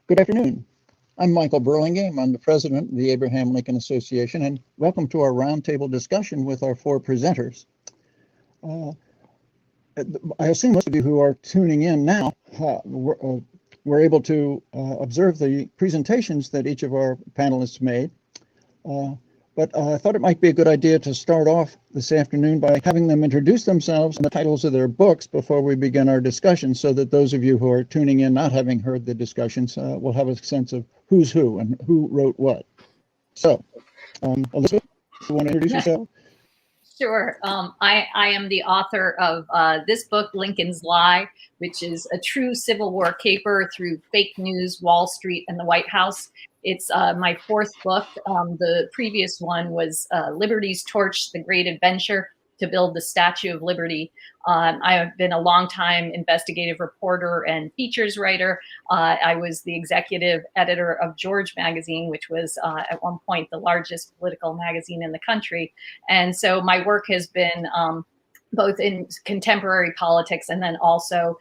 Good afternoon. I'm Michael Burlingame. I'm the president of the Abraham Lincoln Association, and welcome to our roundtable discussion with our four presenters. I assume most of you who are tuning in now were able to observe the presentations that each of our panelists made. But I thought it might be a good idea to start off this afternoon by having them introduce themselves and the titles of their books before we begin our discussion, so that those of you who are tuning in not having heard the discussions will have a sense of who's who and who wrote what. So, Elizabeth, you want to introduce yourself? Sure. I am the author of this book, Lincoln's Lie, which is a true Civil War caper through fake news, Wall Street, and the White House. It's my fourth book. The previous one was Liberty's Torch, The Great Adventure to Build the Statue of Liberty. I have been a longtime investigative reporter and features writer. I was the executive editor of George magazine, which was at one point the largest political magazine in the country. And so my work has been both in contemporary politics and then also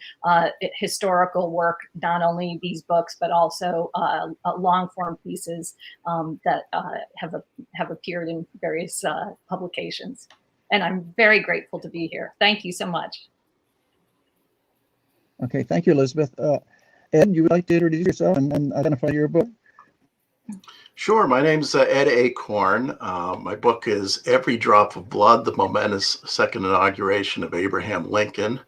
historical work, not only these books, but also long form pieces that have appeared in various publications. And I'm very grateful to be here. Thank you so much. Okay, thank you, Elizabeth. Ed, you would like to introduce yourself and identify your book? Sure. My name's Ed Acorn. My book is Every Drop of Blood, the momentous second inauguration of Abraham Lincoln.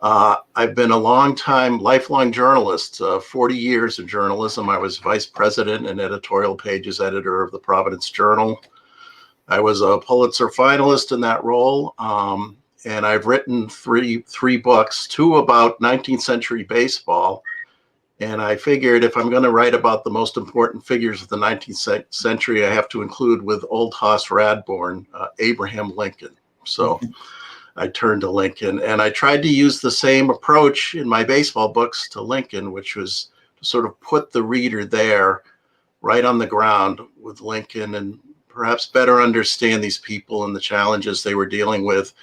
I've been a lifelong journalist, 40 years of journalism. I was vice president and editorial pages editor of the Providence Journal. I was a Pulitzer finalist in that role. And I've written three books, two about 19th century baseball. And I figured if I'm going to write about the most important figures of the 19th century, I have to include with Old Hoss Radbourne, Abraham Lincoln. So I turned to Lincoln, and I tried to use the same approach in my baseball books to Lincoln, which was to sort of put the reader there right on the ground with Lincoln and perhaps better understand these people and the challenges they were dealing with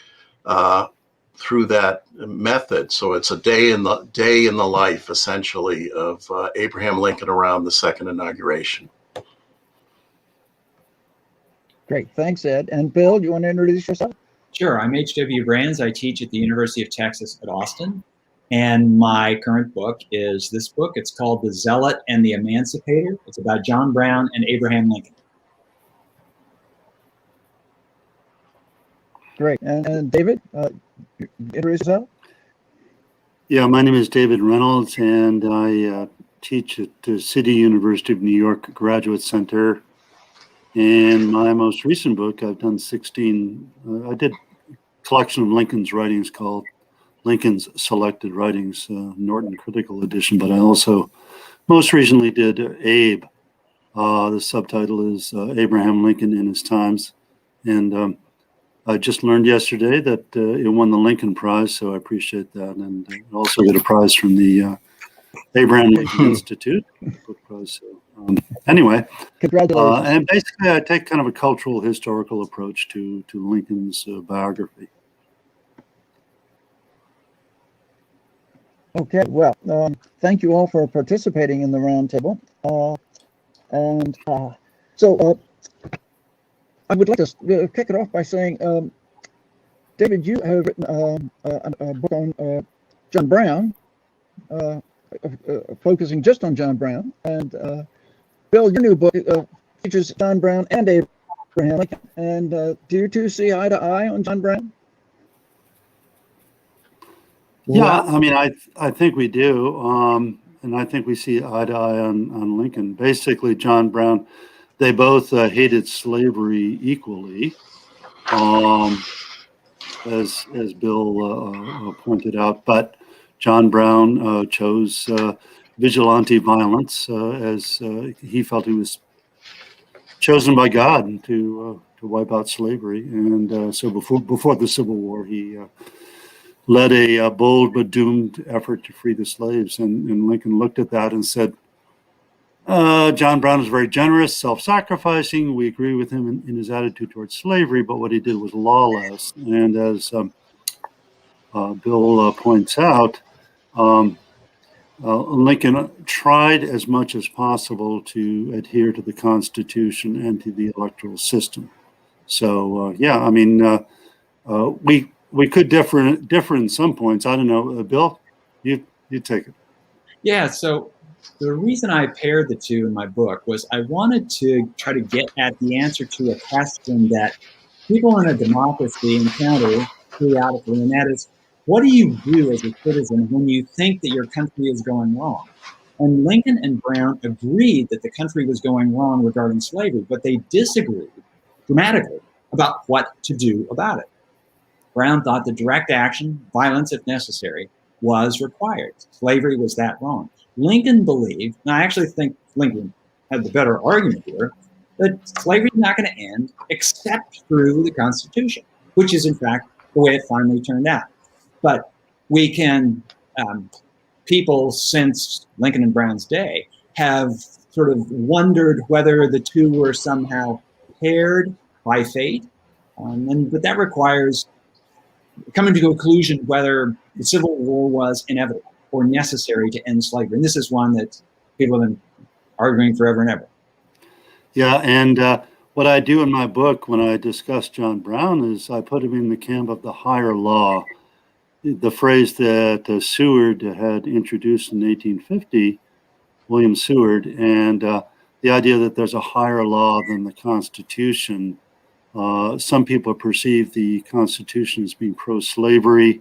through that method. So it's a day in the life, essentially, of Abraham Lincoln around the second inauguration. Great, thanks, Ed. And Bill, do you want to introduce yourself? Sure, I'm H.W. Brands. I teach at the University of Texas at Austin. And my current book is this book. It's called The Zealot and the Emancipator. It's about John Brown and Abraham Lincoln. Great. And David, introduce yourself? Yeah, my name is David Reynolds, and I teach at the City University of New York Graduate Center. And my most recent book, I've done 16, I did a collection of Lincoln's writings called Lincoln's Selected Writings, Norton Critical Edition, but I also most recently did Abe. The subtitle is Abraham Lincoln in His Times. And I just learned yesterday that it won the Lincoln Prize, so I appreciate that. And also got a prize from the Abraham Lincoln Institute book prize. So, anyway, congratulations. And basically, I take kind of a cultural, historical approach to Lincoln's biography. Okay, well, thank you all for participating in the roundtable. So I would like to kick it off by saying, David, you have written a book on John Brown, focusing just on John Brown. And Bill, your new book features John Brown and Abraham Lincoln. And do you two see eye to eye on John Brown? Yeah, I mean, I think we do. And I think we see eye to eye on Lincoln. Basically, John Brown, they both hated slavery equally, as Bill pointed out. But John Brown chose vigilante violence as he felt he was chosen by God to wipe out slavery. And so before the Civil War, he led a bold but doomed effort to free the slaves. And Lincoln looked at that and said, John Brown is very generous, self-sacrificing. We agree with him in his attitude towards slavery, but what he did was lawless. And as Bill points out, Lincoln tried as much as possible to adhere to the Constitution and to the electoral system. So yeah, I mean, we could differ in some points. I don't know, Bill, you take it. Yeah. So the reason I paired the two in my book was I wanted to try to get at the answer to a question that people in a democracy encounter periodically, and that is, what do you do as a citizen when you think that your country is going wrong? And Lincoln and Brown agreed that the country was going wrong regarding slavery, but they disagreed dramatically about what to do about it. Brown thought that direct action, violence if necessary, was required. Slavery was that wrong. Lincoln believed, and I actually think Lincoln had the better argument here, that slavery is not going to end except through the Constitution, which is in fact the way it finally turned out. But we can, people since Lincoln and Brown's day have sort of wondered whether the two were somehow paired by fate. But that requires coming to a conclusion whether the Civil War was inevitable or necessary to end slavery. And this is one that people have been arguing forever and ever. Yeah, and what I do in my book when I discuss John Brown is I put him in the camp of the higher law. The phrase that Seward had introduced in 1850, William Seward, and the idea that there's a higher law than the Constitution. Some people perceive the Constitution as being pro-slavery.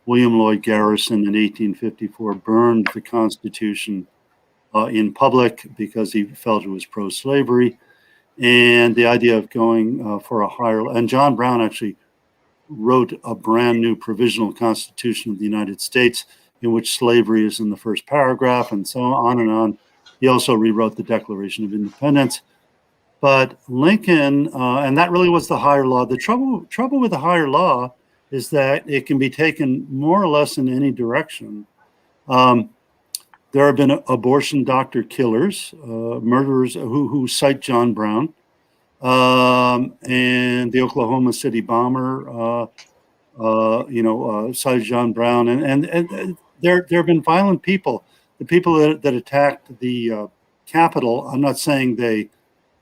William Lloyd Garrison in 1854 burned the Constitution in public because he felt it was pro-slavery. And the idea of going for a higher, and John Brown actually wrote a brand new provisional Constitution of the United States in which slavery is in the first paragraph and so on and on. He also rewrote the Declaration of Independence. But Lincoln, and that really was the higher law. The trouble with the higher law is that it can be taken more or less in any direction. There have been abortion doctor killers, murderers who cite John Brown, and the Oklahoma City bomber, cited John Brown, and there have been violent people. The people that attacked the Capitol. I'm not saying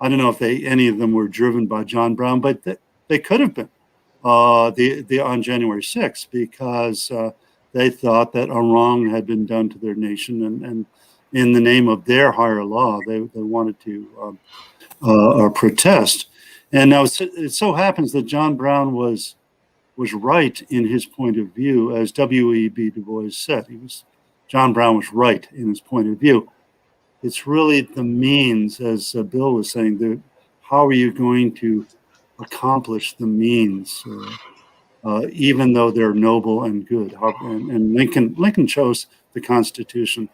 I don't know if any of them were driven by John Brown, but they could have been on January 6th because they thought that a wrong had been done to their nation, and in the name of their higher law, they wanted to protest. And now it so happens that John Brown was right in his point of view, as W.E.B. Du Bois said. John Brown was right in his point of view. It's really the means, as Bill was saying, how are you going to accomplish the means, even though they're noble and good? And Lincoln chose the Constitution.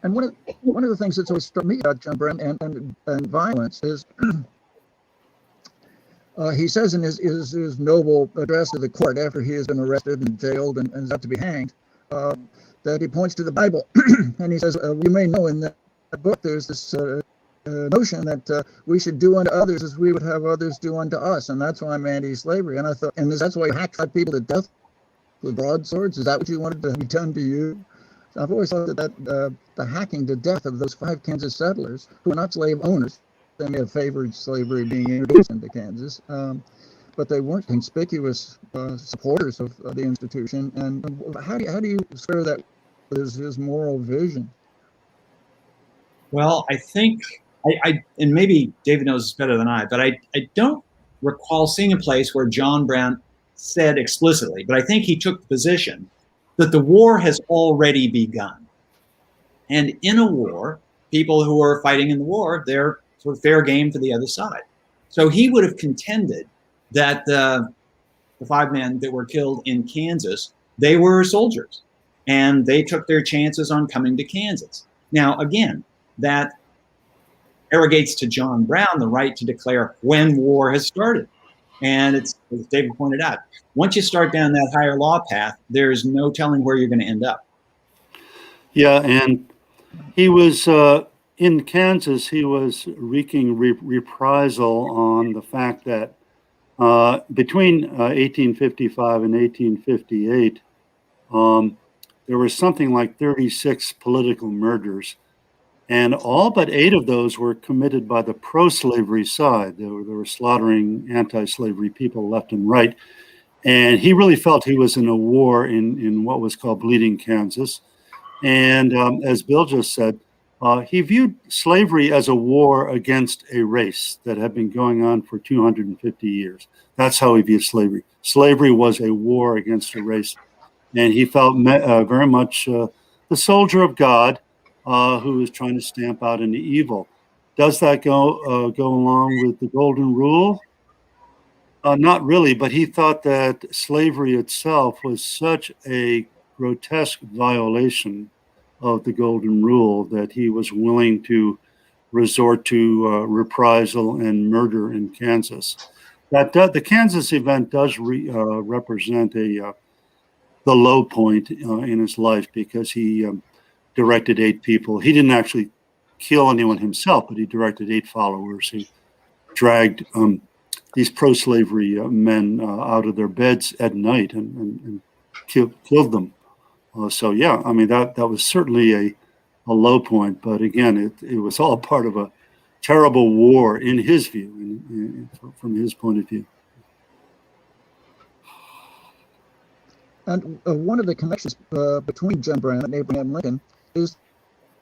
And one of the things that's always struck me about John Brown and violence is he says in his noble address to the court after he has been arrested and jailed and is about to be hanged, that he points to the Bible and he says, you may know in that book there's this notion that we should do unto others as we would have others do unto us, and that's why I'm anti-slavery. And I thought, and that's why you hack people to death with broadswords? Is that what you wanted to be done to you? So I've always thought that the hacking to death of those 5 Kansas settlers who are not slave owners, they may have favored slavery being introduced into Kansas, but they weren't conspicuous supporters of the institution. And how do you square that with his moral vision? Well, I think and maybe David knows this better than I, but I don't recall seeing a place where John Brown said explicitly, but I think he took the position that the war has already begun. And in a war, people who are fighting in the war, they're sort of fair game for the other side. So he would have contended that the 5 men that were killed in Kansas, they were soldiers and they took their chances on coming to Kansas. Now, again, that arrogates to John Brown the right to declare when war has started. And it's, as David pointed out, once you start down that higher law path, there's no telling where you're going to end up. Yeah, and he was in Kansas, he was wreaking reprisal on the fact that between 1855 and 1858, there were something like 36 political murders, and all but 8 of those were committed by the pro-slavery side. They were slaughtering anti-slavery people left and right. And he really felt he was in a war in what was called Bleeding Kansas. And as Bill just said, he viewed slavery as a war against a race that had been going on for 250 years. That's how he viewed slavery. Slavery was a war against a race. And he felt very much the soldier of God who was trying to stamp out any evil. Does that go along with the Golden Rule? Not really, but he thought that slavery itself was such a grotesque violation of the Golden Rule that he was willing to resort to reprisal and murder in Kansas. The Kansas event does represent the low point in his life, because he directed 8 people. He didn't actually kill anyone himself, but he directed 8 followers who dragged these pro-slavery men out of their beds at night and killed them. So yeah, I mean, that was certainly a low point, but again, it was all part of a terrible war in his view, from his point of view. And one of the connections between John Brown and Abraham Lincoln is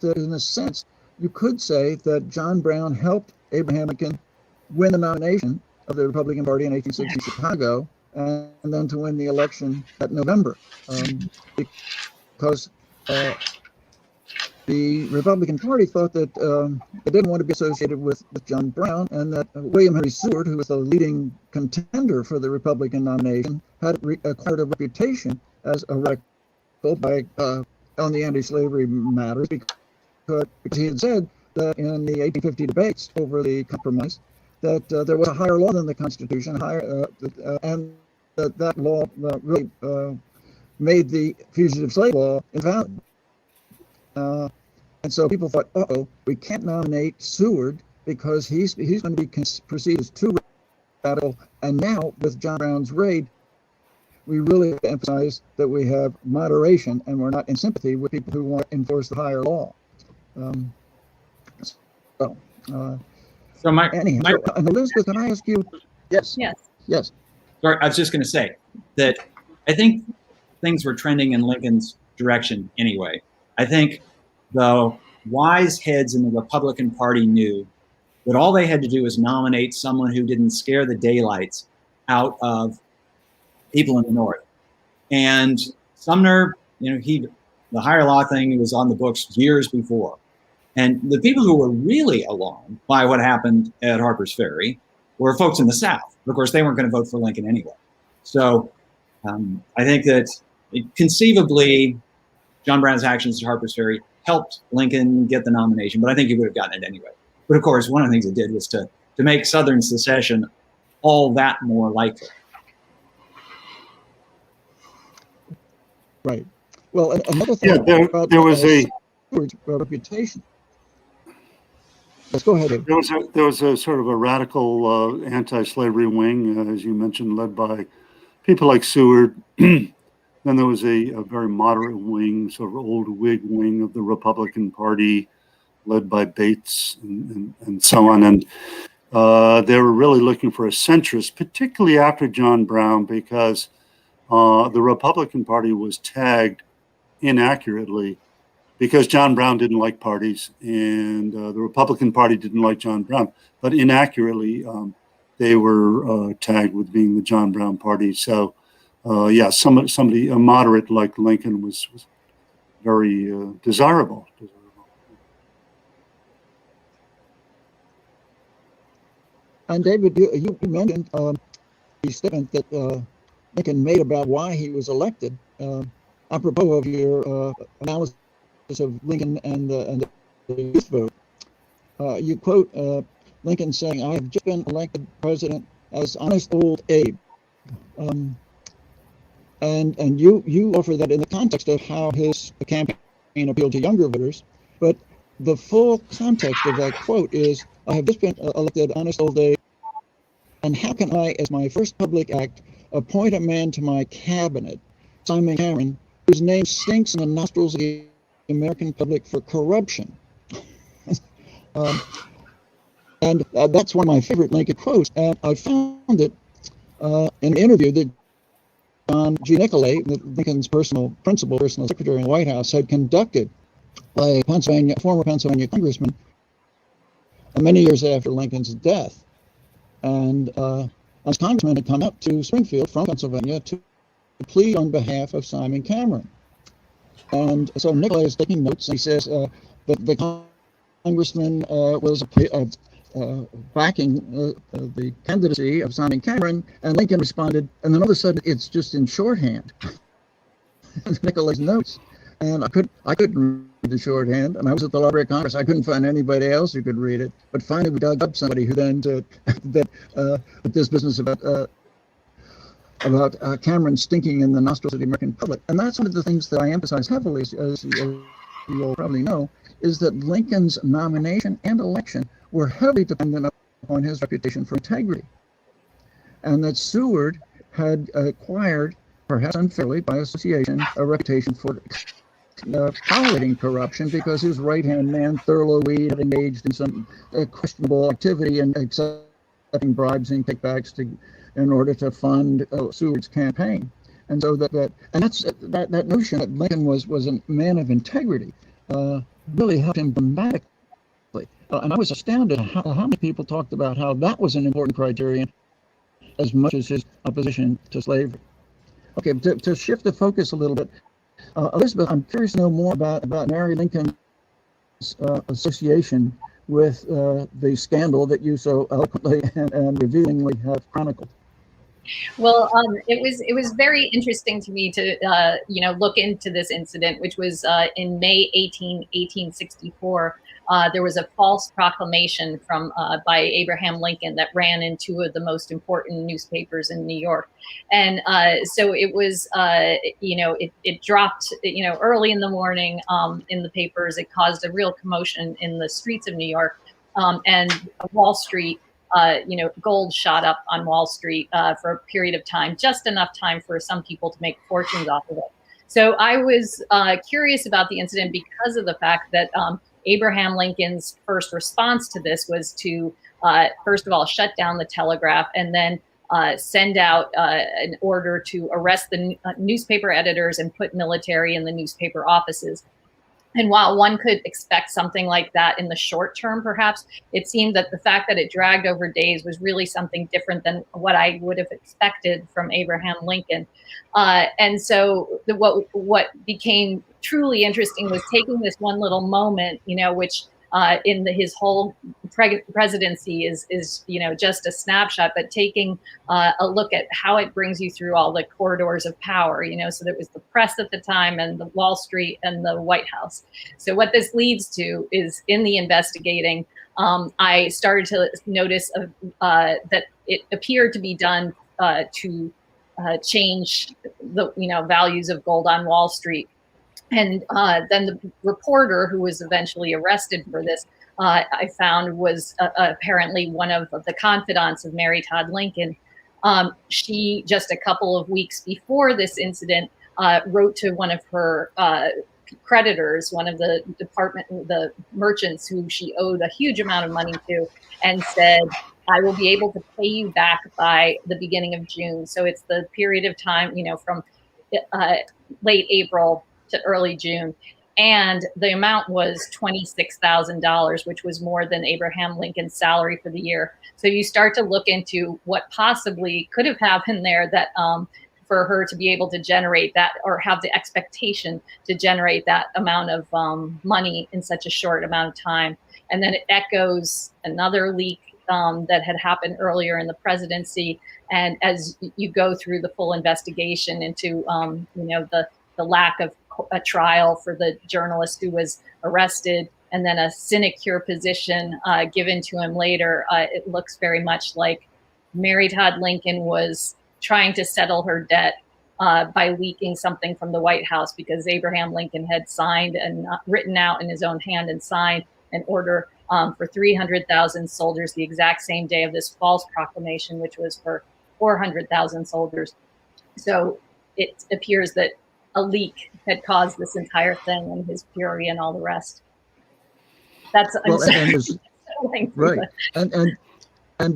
that, in a sense, you could say that John Brown helped Abraham Lincoln win the nomination of the Republican Party in 1860 Chicago, and then to win the election that November, because the Republican Party thought that they didn't want to be associated with John Brown, and that William Henry Seward, who was the leading contender for the Republican nomination, had acquired a reputation as a radical on the anti-slavery matters, because he had said that in the 1850 debates over the compromise that there was a higher law than the Constitution, and that law really made the fugitive slave law invalid. And so people thought, we can't nominate Seward because he's going to be perceived as too radical. And now, with John Brown's raid, we really emphasize that we have moderation and we're not in sympathy with people who want to enforce the higher law. And Elizabeth, can I ask you? Yes. Sorry, I was just going to say that I think things were trending in Lincoln's direction anyway. I think the wise heads in the Republican Party knew that all they had to do was nominate someone who didn't scare the daylights out of people in the North. And Sumner, the higher law thing was on the books years before. And the people who were really alarmed by what happened at Harper's Ferry were folks in the South. Of course, they weren't going to vote for Lincoln anyway. So I think that conceivably, John Brown's actions at Harper's Ferry helped Lincoln get the nomination, but I think he would have gotten it anyway. But of course, one of the things it did was to make Southern secession all that more likely. Right. Well, another thing there was a reputation. Let's go ahead. There was a sort of a radical anti-slavery wing, as you mentioned, led by people like Seward. Then there was a very moderate wing, sort of old Whig wing of the Republican Party, led by Bates and so on. And they were really looking for a centrist, particularly after John Brown, because the Republican Party was tagged inaccurately because John Brown didn't like parties and the Republican Party didn't like John Brown. But inaccurately, they were tagged with being the John Brown Party. So, somebody, a moderate like Lincoln was very desirable. And David, you mentioned the statement that Lincoln made about why he was elected. Apropos of your analysis of Lincoln and the youth vote, you quote Lincoln saying, "I have just been elected president as honest old Abe." And you offer that in the context of how his campaign appealed to younger voters, but the full context of that quote is, "I have just been elected honest old Abe And how can I, as my first public act, appoint a man to my cabinet, Simon Cameron, whose name stinks in the nostrils of the American public for corruption? And that's one of my favorite Lincoln quotes. And I found it in an interview that John G. Nicolay, Lincoln's personal secretary in the White House, had conducted by a former Pennsylvania congressman many years after Lincoln's death. And this congressman had come up to Springfield from Pennsylvania to plead on behalf of Simon Cameron. And so Nicolay is taking notes, and he says that the congressman was backing the candidacy of Simon Cameron, and Lincoln responded, and then all of a sudden it's just in shorthand. Nicolay's notes, and I couldn't read the shorthand, and I was at the Library of Congress. I couldn't find anybody else who could read it, but finally we dug up somebody who then said that this business about Cameron stinking in the nostrils of the American public. And that's one of the things that I emphasize heavily, as you'll probably know, is that Lincoln's nomination and election were heavily dependent upon his reputation for integrity. And that Seward had acquired, perhaps unfairly by association, a reputation for tolerating corruption because his right-hand man, Thurlow Weed, had engaged in some questionable activity and accepting bribes and kickbacks in order to fund Seward's campaign. And so that notion that Lincoln was a man of integrity really helped him dramatically. And I was astounded at how many people talked about how that was an important criterion as much as his opposition to slavery. Okay, to shift the focus a little bit, Elizabeth, I'm curious to know more about Mary Lincoln's association with the scandal that you so eloquently and revealingly have chronicled. Well, it was very interesting to me to look into this incident, which was in May 1864. There was a false proclamation by Abraham Lincoln that ran in two of the most important newspapers in New York, and so it was it dropped early in the morning in the papers. It caused a real commotion in the streets of New York, and Wall Street. Gold shot up on Wall Street for a period of time, just enough time for some people to make fortunes off of it. So I was curious about the incident because of the fact that Abraham Lincoln's first response to this was to, first of all, shut down the telegraph and then send out an order to arrest the newspaper editors and put military in the newspaper offices. And while one could expect something like that in the short term, perhaps, it seemed that the fact that it dragged over days was really something different than what I would have expected from Abraham Lincoln. And so what became truly interesting was taking this one little moment, which in his whole presidency is just a snapshot, but taking a look at how it brings you through all the corridors of power, so there was the press at the time and the Wall Street and the White House. So what this leads to is in the investigating, I started to notice that it appeared to be done to change the values of gold on Wall Street. And then the reporter who was eventually arrested for this, I found was apparently one of the confidants of Mary Todd Lincoln. She, just a couple of weeks before this incident, wrote to one of her creditors, one of the merchants who she owed a huge amount of money to, and said, I will be able to pay you back by the beginning of June. So it's the period of time, from late April to early June. And the amount was $26,000, which was more than Abraham Lincoln's salary for the year. So you start to look into what possibly could have happened there that for her to be able to generate that or have the expectation to generate that amount of money in such a short amount of time. And then it echoes another leak that had happened earlier in the presidency. And as you go through the full investigation into, the lack of a trial for the journalist who was arrested, and then a sinecure position given to him later, it looks very much like Mary Todd Lincoln was trying to settle her debt by leaking something from the White House, because Abraham Lincoln had signed and written out in his own hand and signed an order for 300,000 soldiers the exact same day of this false proclamation, which was for 400,000 soldiers. So it appears that a leak had caused this entire thing, and his fury and all the rest. That's well, right, and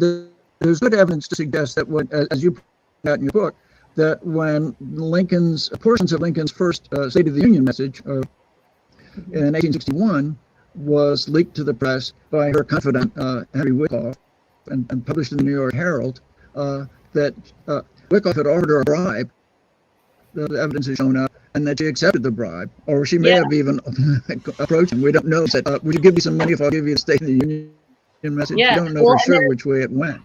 there's good evidence to suggest that when, as you point out in your book, that when portions of Lincoln's first State of the Union message in 1861 was leaked to the press by her confidant, Henry Wyckoff, and published in the New York Herald, that Wyckoff had offered her a bribe. The evidence has shown up, and that she accepted the bribe, or she may have even approached him. We don't know. Said, "Would you give me some money if I'll give you a State of the Union message?" Yeah. We don't know for sure which way it went.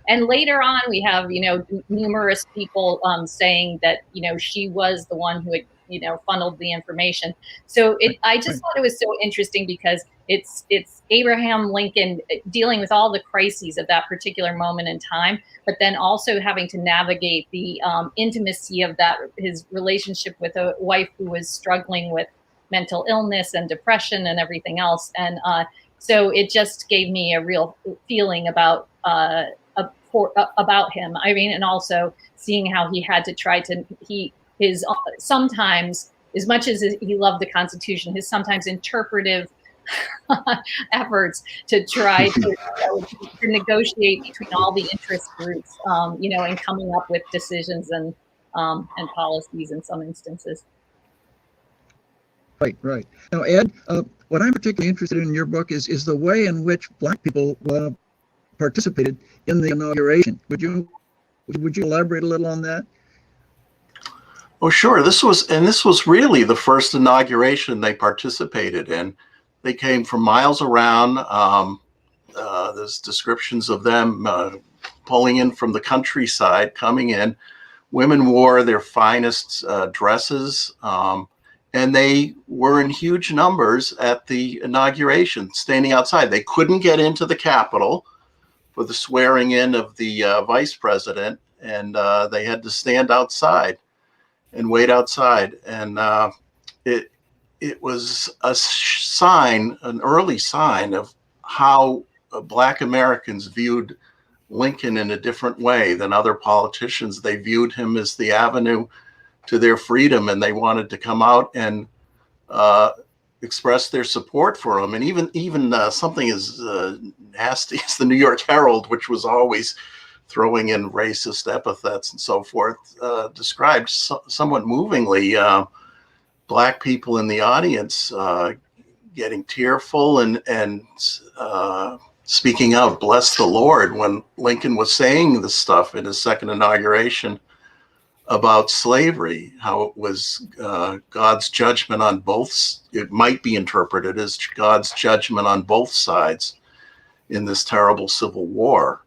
And later on, we have, numerous people saying that, she was the one who had, funneled the information. So I just thought it was so interesting because it's Abraham Lincoln dealing with all the crises of that particular moment in time, but then also having to navigate the intimacy of his relationship with a wife who was struggling with mental illness and depression and everything else. And so it just gave me a real feeling about him. I mean, and also seeing how he had to try to, his sometimes, as much as he loved the Constitution, his sometimes interpretive efforts to try to negotiate between all the interest groups, and coming up with decisions and policies in some instances. Right. Now, Ed, what I'm particularly interested in your book is the way in which Black people participated in the inauguration. Would you elaborate a little on that? Oh, sure. This was really the first inauguration they participated in. They came from miles around. There's descriptions of them pulling in from the countryside, coming in. Women wore their finest dresses, and they were in huge numbers at the inauguration, standing outside. They couldn't get into the Capitol for the swearing in of the vice president, and they had to stand outside and wait outside. And it was a sign, an early sign of how Black Americans viewed Lincoln in a different way than other politicians. They viewed him as the avenue to their freedom, and they wanted to come out and express their support for him. And even something as nasty as the New York Herald, which was always throwing in racist epithets and so forth, described somewhat movingly Black people in the audience getting tearful and speaking out, "Bless the Lord," when Lincoln was saying this stuff in his second inauguration about slavery, how it was God's judgment on both. It might be interpreted as God's judgment on both sides in this terrible Civil War.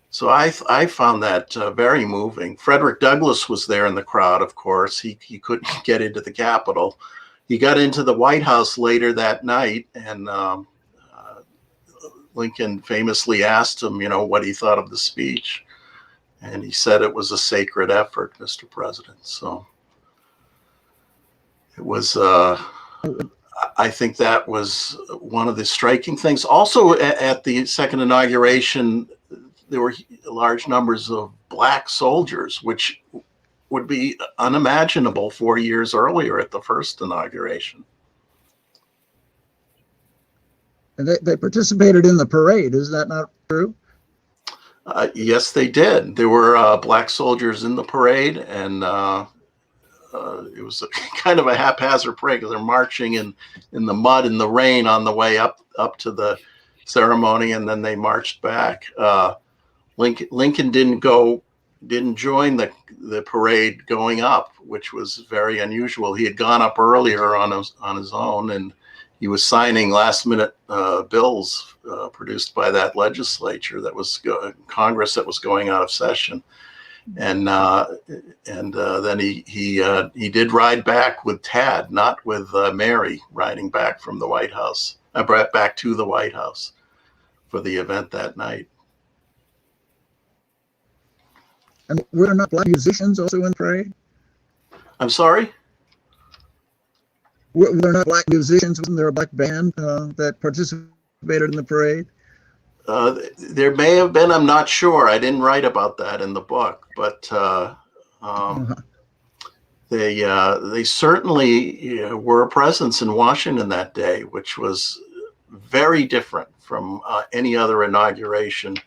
So I found that very moving. Frederick Douglass was there in the crowd, of course. He couldn't get into the Capitol. He got into the White House later that night, and Lincoln famously asked him, what he thought of the speech. And he said it was a sacred effort, Mr. President. So it was, I think that was one of the striking things. Also at the second inauguration, there were large numbers of Black soldiers, which would be unimaginable 4 years earlier at the first inauguration. And they participated in the parade. Is that not true? Yes, they did. There were Black soldiers in the parade, and it was kind of a haphazard parade because they're marching in the mud and the rain on the way up to the ceremony, and then they marched back. Lincoln didn't join the parade going up, which was very unusual. He had gone up earlier on his own, and he was signing last-minute bills produced by that legislature that was Congress that was going out of session, and then he did ride back with Tad, not with Mary, riding back from the White House, back to the White House for the event that night. And were there not Black musicians also in the parade? I'm sorry? Were there not Black musicians? Wasn't there a Black band that participated participated in the parade? There may have been. I'm not sure. I didn't write about that in the book, but they certainly were a presence in Washington that day, which was very different from any other inauguration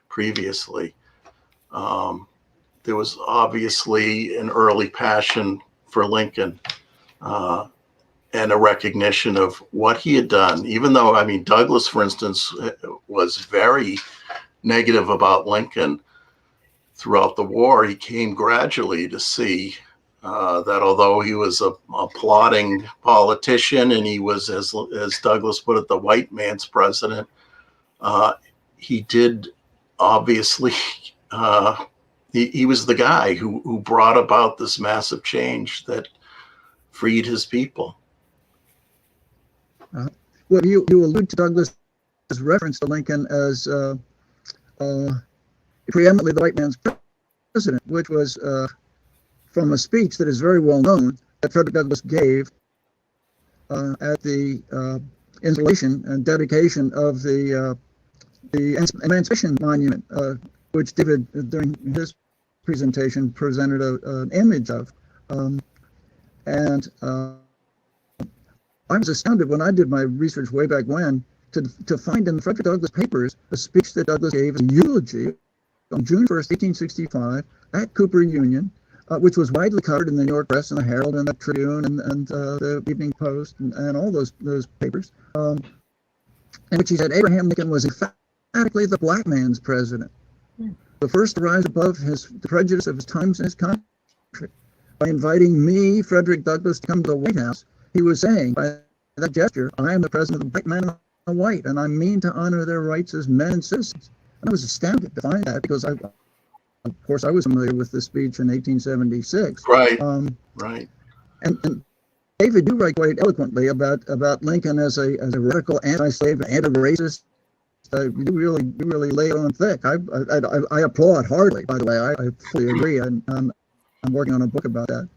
previously. There was obviously an early passion for Lincoln and a recognition of what he had done, even though, I mean, Douglass, for instance, was very negative about Lincoln throughout the war. He came gradually to see that although he was a plotting politician and he was, as Douglass put it, the white man's president, he did obviously, he was the guy who brought about this massive change that freed his people. Well, you allude to Douglas' reference to Lincoln as preeminently the white man's president, which was from a speech that is very well known that Frederick Douglass gave at the installation and dedication of the Emancipation Monument, which David, during his presentation, presented an image of. I was astounded when I did my research way back when to find in the Frederick Douglass papers a speech that Douglass gave as a eulogy on June 1st, 1865 at Cooper Union, which was widely covered in the New York Press and the Herald and the Tribune and the Evening Post and all those papers, in which he said Abraham Lincoln was emphatically the black man's president, the first to rise above the prejudice of his times and his country. By inviting me, Frederick Douglass, to come to the White House, he was saying, by that gesture, I am the president of the black man and the white, and I mean to honor their rights as men and citizens. And I was astounded to find that because, of course, I was familiar with the speech in 1876. Right, right. And David, you write quite eloquently about Lincoln as a radical anti-slave, anti-racist. You really lay it on thick. I applaud heartily, by the way. I fully agree. I'm working on a book about that.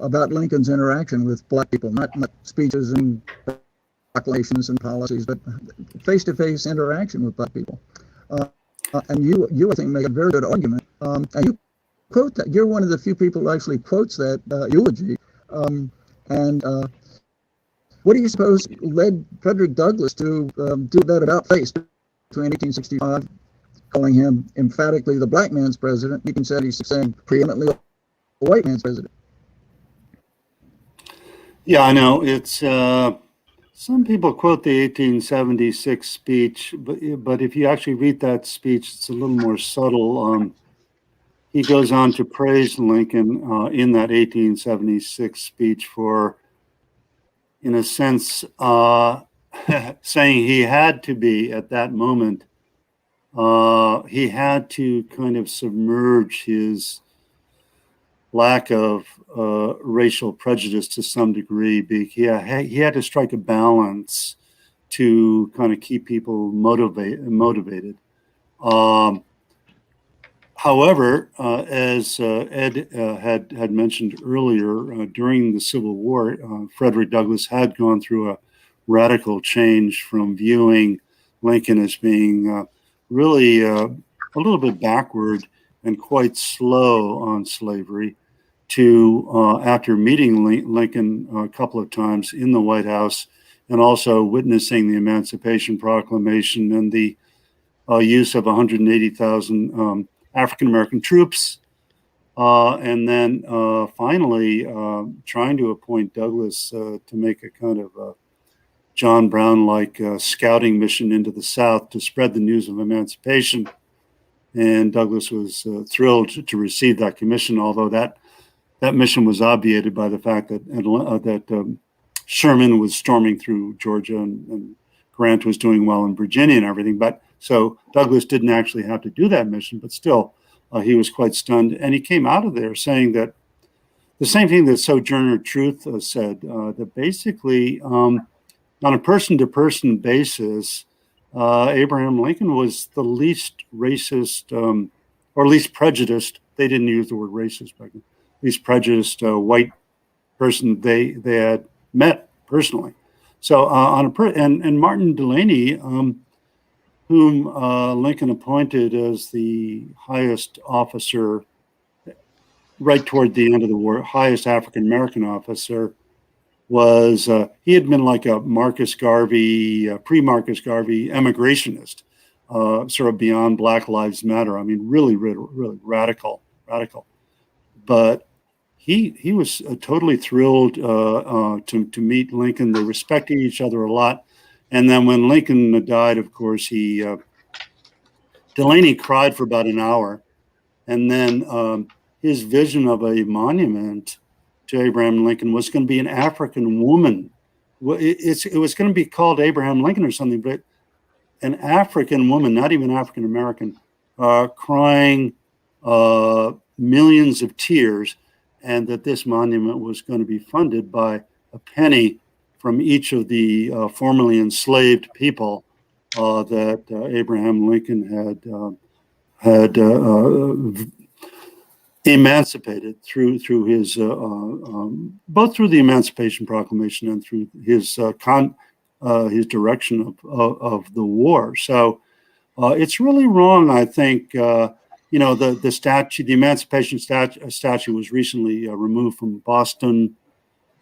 About Lincoln's interaction with black people, not speeches and proclamations and policies, but face-to-face interaction with black people. And you I think, make a very good argument. And you quote that. You're one of the few people who actually quotes that eulogy. What do you suppose led Frederick Douglass to do that about face between 1865, calling him emphatically the black man's president, 1876 saying preeminently the white man's president? Yeah, I know. It's some people quote the 1876 speech, but if you actually read that speech, it's a little more subtle. He goes on to praise Lincoln in that 1876 speech for, in a sense, saying he had to be at that moment. He had to kind of submerge his lack of racial prejudice to some degree. He had to strike a balance to kind of keep people motivated. However, as Ed had mentioned earlier, during the Civil War, Frederick Douglass had gone through a radical change from viewing Lincoln as being really a little bit backward and quite slow on slavery, to after meeting Lincoln a couple of times in the White House and also witnessing the Emancipation Proclamation and the use of 180,000 African-American troops, and then finally trying to appoint Douglass to make a kind of John Brown-like scouting mission into the South to spread the news of emancipation. And Douglass was thrilled to receive that commission, although that mission was obviated by the fact that Sherman was storming through Georgia and Grant was doing well in Virginia and everything. But so Douglass didn't actually have to do that mission, but still he was quite stunned. And he came out of there saying that the same thing that Sojourner Truth said, that basically on a person-to-person basis, Abraham Lincoln was the least racist or least prejudiced. They didn't use the word racist back then. Least prejudiced white person they had met personally. So and Martin Delany, whom Lincoln appointed as the highest officer right toward the end of the war, highest African American officer, was he had been like a Marcus Garvey, pre-Marcus Garvey emigrationist, sort of beyond Black Lives Matter. I mean, really radical. But he was totally thrilled to meet Lincoln. They respected each other a lot. And then when Lincoln died, of course, Delany cried for about an hour, and then his vision of a monument to Abraham Lincoln was going to be an African woman. It was going to be called Abraham Lincoln or something, but an African woman, not even African American, crying millions of tears, and that this monument was going to be funded by a penny from each of the formerly enslaved people that Abraham Lincoln had emancipated through his both through the Emancipation Proclamation and through his direction of the war. So it's really wrong, I think. The statue, the Emancipation statue, was recently removed from Boston.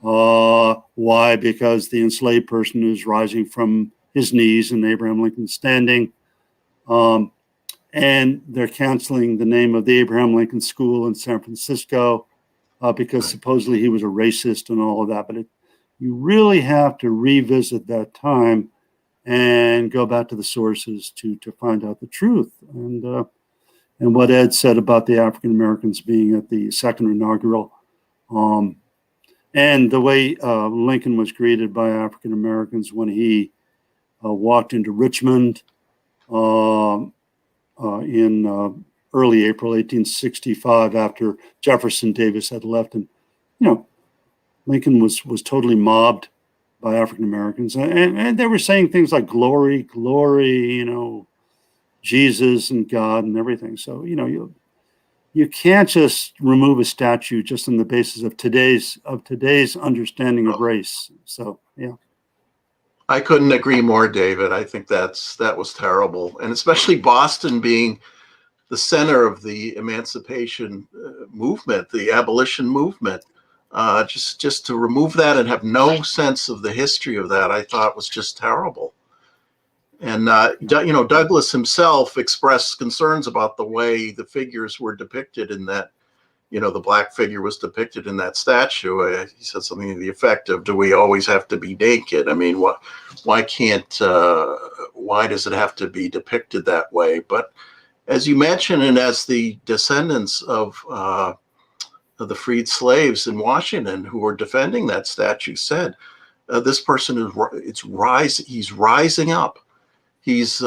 Why? Because the enslaved person is rising from his knees and Abraham Lincoln standing. And they're canceling the name of the Abraham Lincoln School in San Francisco because supposedly he was a racist and all of that. But you really have to revisit that time and go back to the sources to find out the truth. And what Ed said about the African Americans being at the second inaugural, and the way Lincoln was greeted by African Americans when he walked into Richmond in early April 1865, after Jefferson Davis had left. And Lincoln was totally mobbed by African Americans, and they were saying things like glory, Jesus and God and everything. So you can't just remove a statue just on the basis of today's understanding of race. So yeah. I couldn't agree more, David. I think that was terrible, and especially Boston being the center of the emancipation movement, the abolition movement. Just to remove that and have no sense of the history of that, I thought was just terrible. And Douglass himself expressed concerns about the way the figures were depicted in that. The black figure was depicted in that statue. He said something to the effect of, "Do we always have to be naked? I mean, why does it have to be depicted that way?" But as you mentioned, and as the descendants of the freed slaves in Washington who were defending that statue said, this person he's rising up. He's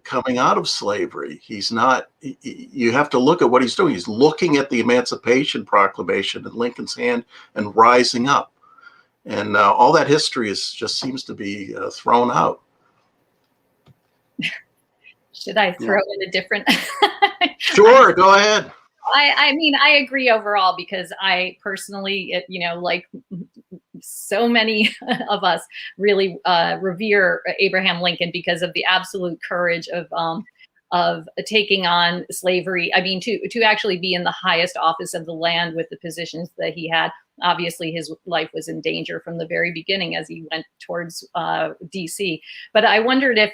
coming out of slavery. He's not, you have to look at what he's doing. He's looking at the Emancipation Proclamation in Lincoln's hand and rising up. And all that history just seems to be thrown out. Should I throw in a different? Sure, go ahead. I mean, I agree overall, because I personally, like so many of us, really revere Abraham Lincoln because of the absolute courage of taking on slavery. I mean, to actually be in the highest office of the land with the positions that he had. Obviously, his life was in danger from the very beginning as he went towards DC. But I wondered if,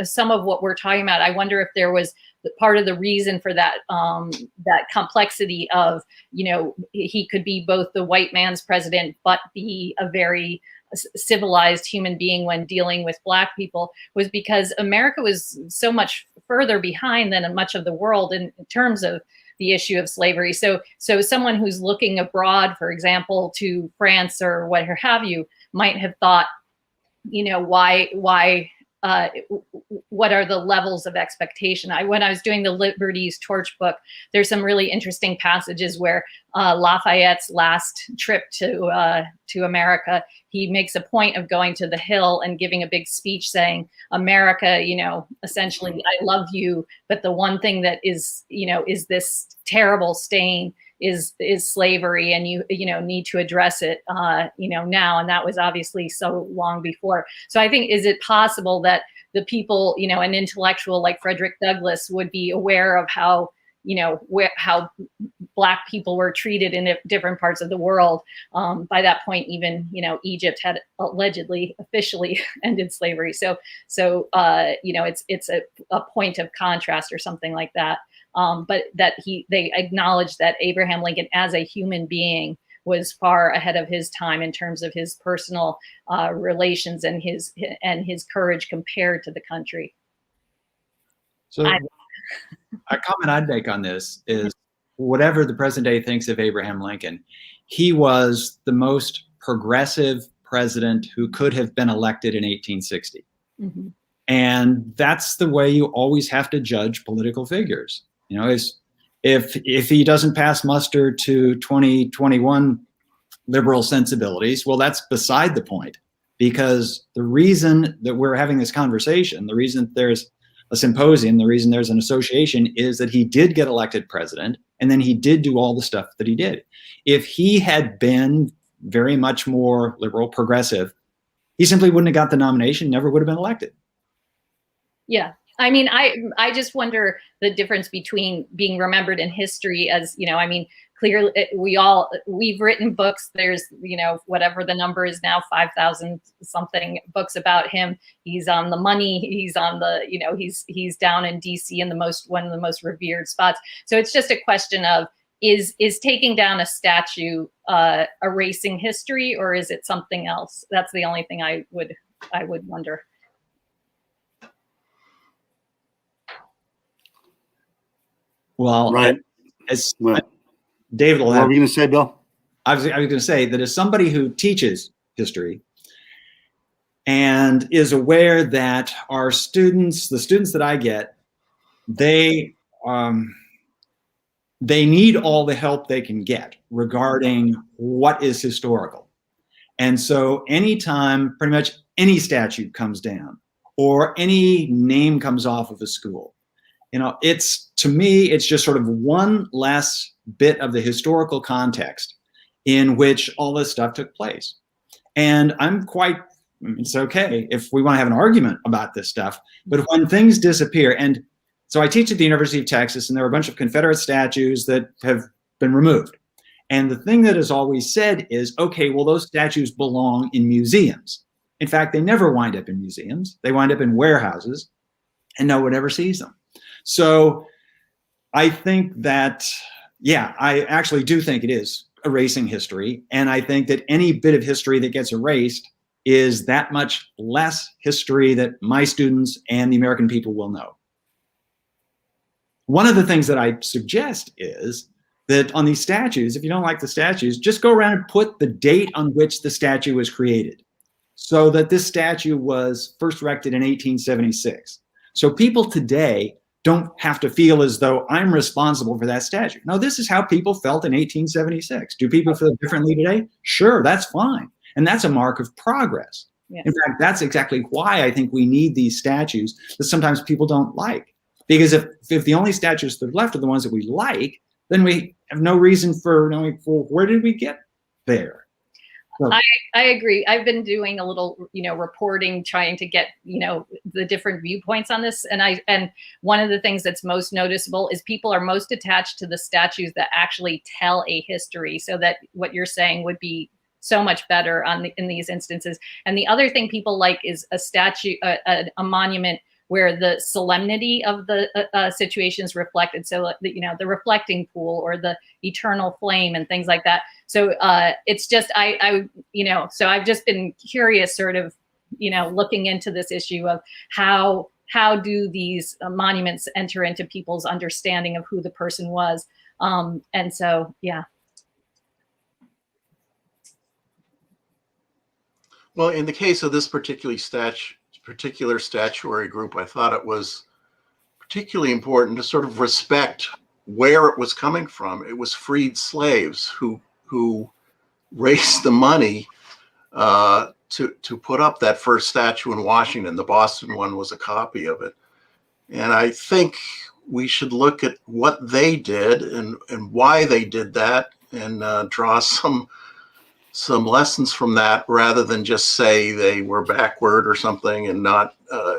some of what we're talking about, I wonder if there was part of the reason for that, that complexity of, he could be both the white man's president, but be a very civilized human being when dealing with Black people, was because America was so much further behind than much of the world in terms of the issue of slavery. So someone who's looking abroad, for example, to France or what have you, might have thought, what are the levels of expectation? When I was doing the Liberty's Torch book, there's some really interesting passages where Lafayette's last trip to America, he makes a point of going to the Hill and giving a big speech saying, America, essentially, I love you, but the one thing that is, is this terrible stain is slavery, and you need to address it now, and that was obviously so long before. So I think, is it possible that the people, an intellectual like Frederick Douglass would be aware of how how Black people were treated in different parts of the world? By that point, even Egypt had allegedly officially ended slavery. So it's a point of contrast or something like that. But that they acknowledged that Abraham Lincoln as a human being was far ahead of his time in terms of his personal relations and his courage compared to the country. So a comment I'd make on this is, whatever the present day thinks of Abraham Lincoln, he was the most progressive president who could have been elected in 1860. Mm-hmm. And that's the way you always have to judge political figures. Is if he doesn't pass muster to 2021 liberal sensibilities, well, that's beside the point, because the reason that we're having this conversation, the reason there's a symposium, the reason there's an association, is that he did get elected president, and then he did do all the stuff that he did. If he had been very much more liberal, progressive, he simply wouldn't have got the nomination, never would have been elected. Yeah. I mean, I just wonder the difference between being remembered in history as, clearly we've written books. There's, whatever the number is now, 5,000 something books about him. He's on the money. He's on the, he's down in DC in one of the most revered spots. So it's just a question of, is taking down a statue erasing history, or is it something else? That's the only thing I would wonder. Well, right. David will have. What were you going to say, Bill? I was going to say that as somebody who teaches history and is aware that our students, the students that I get, they need all the help they can get regarding what is historical. And so anytime pretty much any statute comes down or any name comes off of a school, to me, it's just sort of one less bit of the historical context in which all this stuff took place. And it's okay if we want to have an argument about this stuff, but when things disappear, and so I teach at the University of Texas, and there are a bunch of Confederate statues that have been removed. And the thing that is always said is, okay, well, those statues belong in museums. In fact, they never wind up in museums. They wind up in warehouses, and no one ever sees them. So I think that, I actually do think it is erasing history. And I think that any bit of history that gets erased is that much less history that my students and the American people will know. One of the things that I suggest is that on these statues, if you don't like the statues, just go around and put the date on which the statue was created, so that this statue was first erected in 1876. So people today don't have to feel as though I'm responsible for that statue. No, this is how people felt in 1876. Do people feel differently today? Sure, that's fine. And that's a mark of progress. Yeah. In fact, that's exactly why I think we need these statues that sometimes people don't like. Because if the only statues that are left are the ones that we like, then we have no reason for knowing, well, where did we get there? So, I agree. I've been doing a little, reporting, trying to get, the different viewpoints on this. And one of the things that's most noticeable is people are most attached to the statues that actually tell a history, so that what you're saying would be so much better in these instances. And the other thing people like is a statue, a monument where the solemnity of the situations reflected. So, the reflecting pool or the eternal flame and things like that. So it's just, so I've just been curious, sort of, looking into this issue of how do these monuments enter into people's understanding of who the person was. And so, yeah. Well, in the case of this particular statuary group, I thought it was particularly important to sort of respect where it was coming from. It was freed slaves who raised the money to put up that first statue in Washington. The Boston one was a copy of it. And I think we should look at what they did and why they did that, and draw some lessons from that, rather than just say they were backward or something and not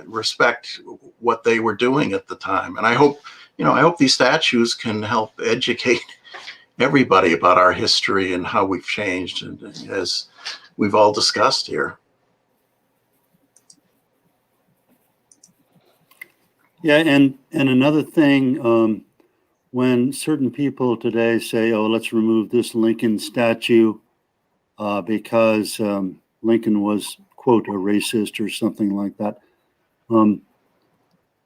respect what they were doing at the time. And I hope these statues can help educate everybody about our history and how we've changed, and as we've all discussed here. Yeah, and another thing, when certain people today say, "Oh, let's remove this Lincoln statue because Lincoln was, quote, a racist," or something like that.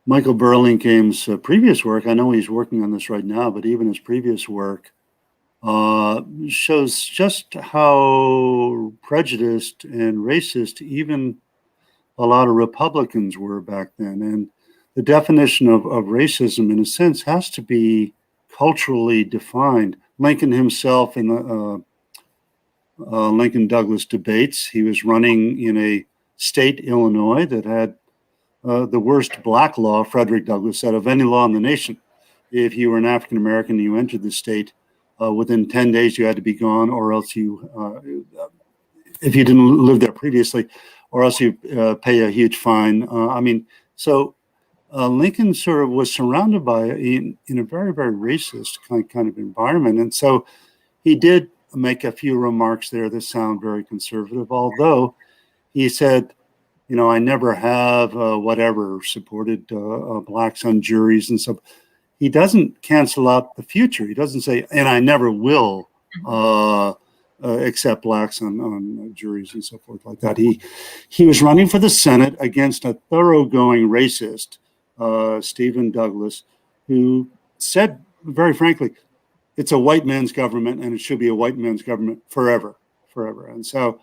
Michael Burlingame's previous work, I know he's working on this right now, but even his previous work shows just how prejudiced and racist even a lot of Republicans were back then. And the definition of racism, in a sense, has to be culturally defined. Lincoln himself, in the Lincoln-Douglas debates, he was running in a state, Illinois, that had the worst black law, Frederick Douglass said, of any law in the nation. If you were an African American and you entered the state, within 10 days you had to be gone, or else you, if you didn't live there previously, or else you pay a huge fine. So Lincoln sort of was surrounded by in a very, very racist kind of environment. And so he did make a few remarks there that sound very conservative, although he said, I never have supported blacks on juries and stuff. He doesn't cancel out the future. He doesn't say, and I never will accept blacks on juries and so forth like that. He was running for the Senate against a thoroughgoing racist, Stephen Douglas, who said very frankly, it's a white man's government and it should be a white man's government forever. And so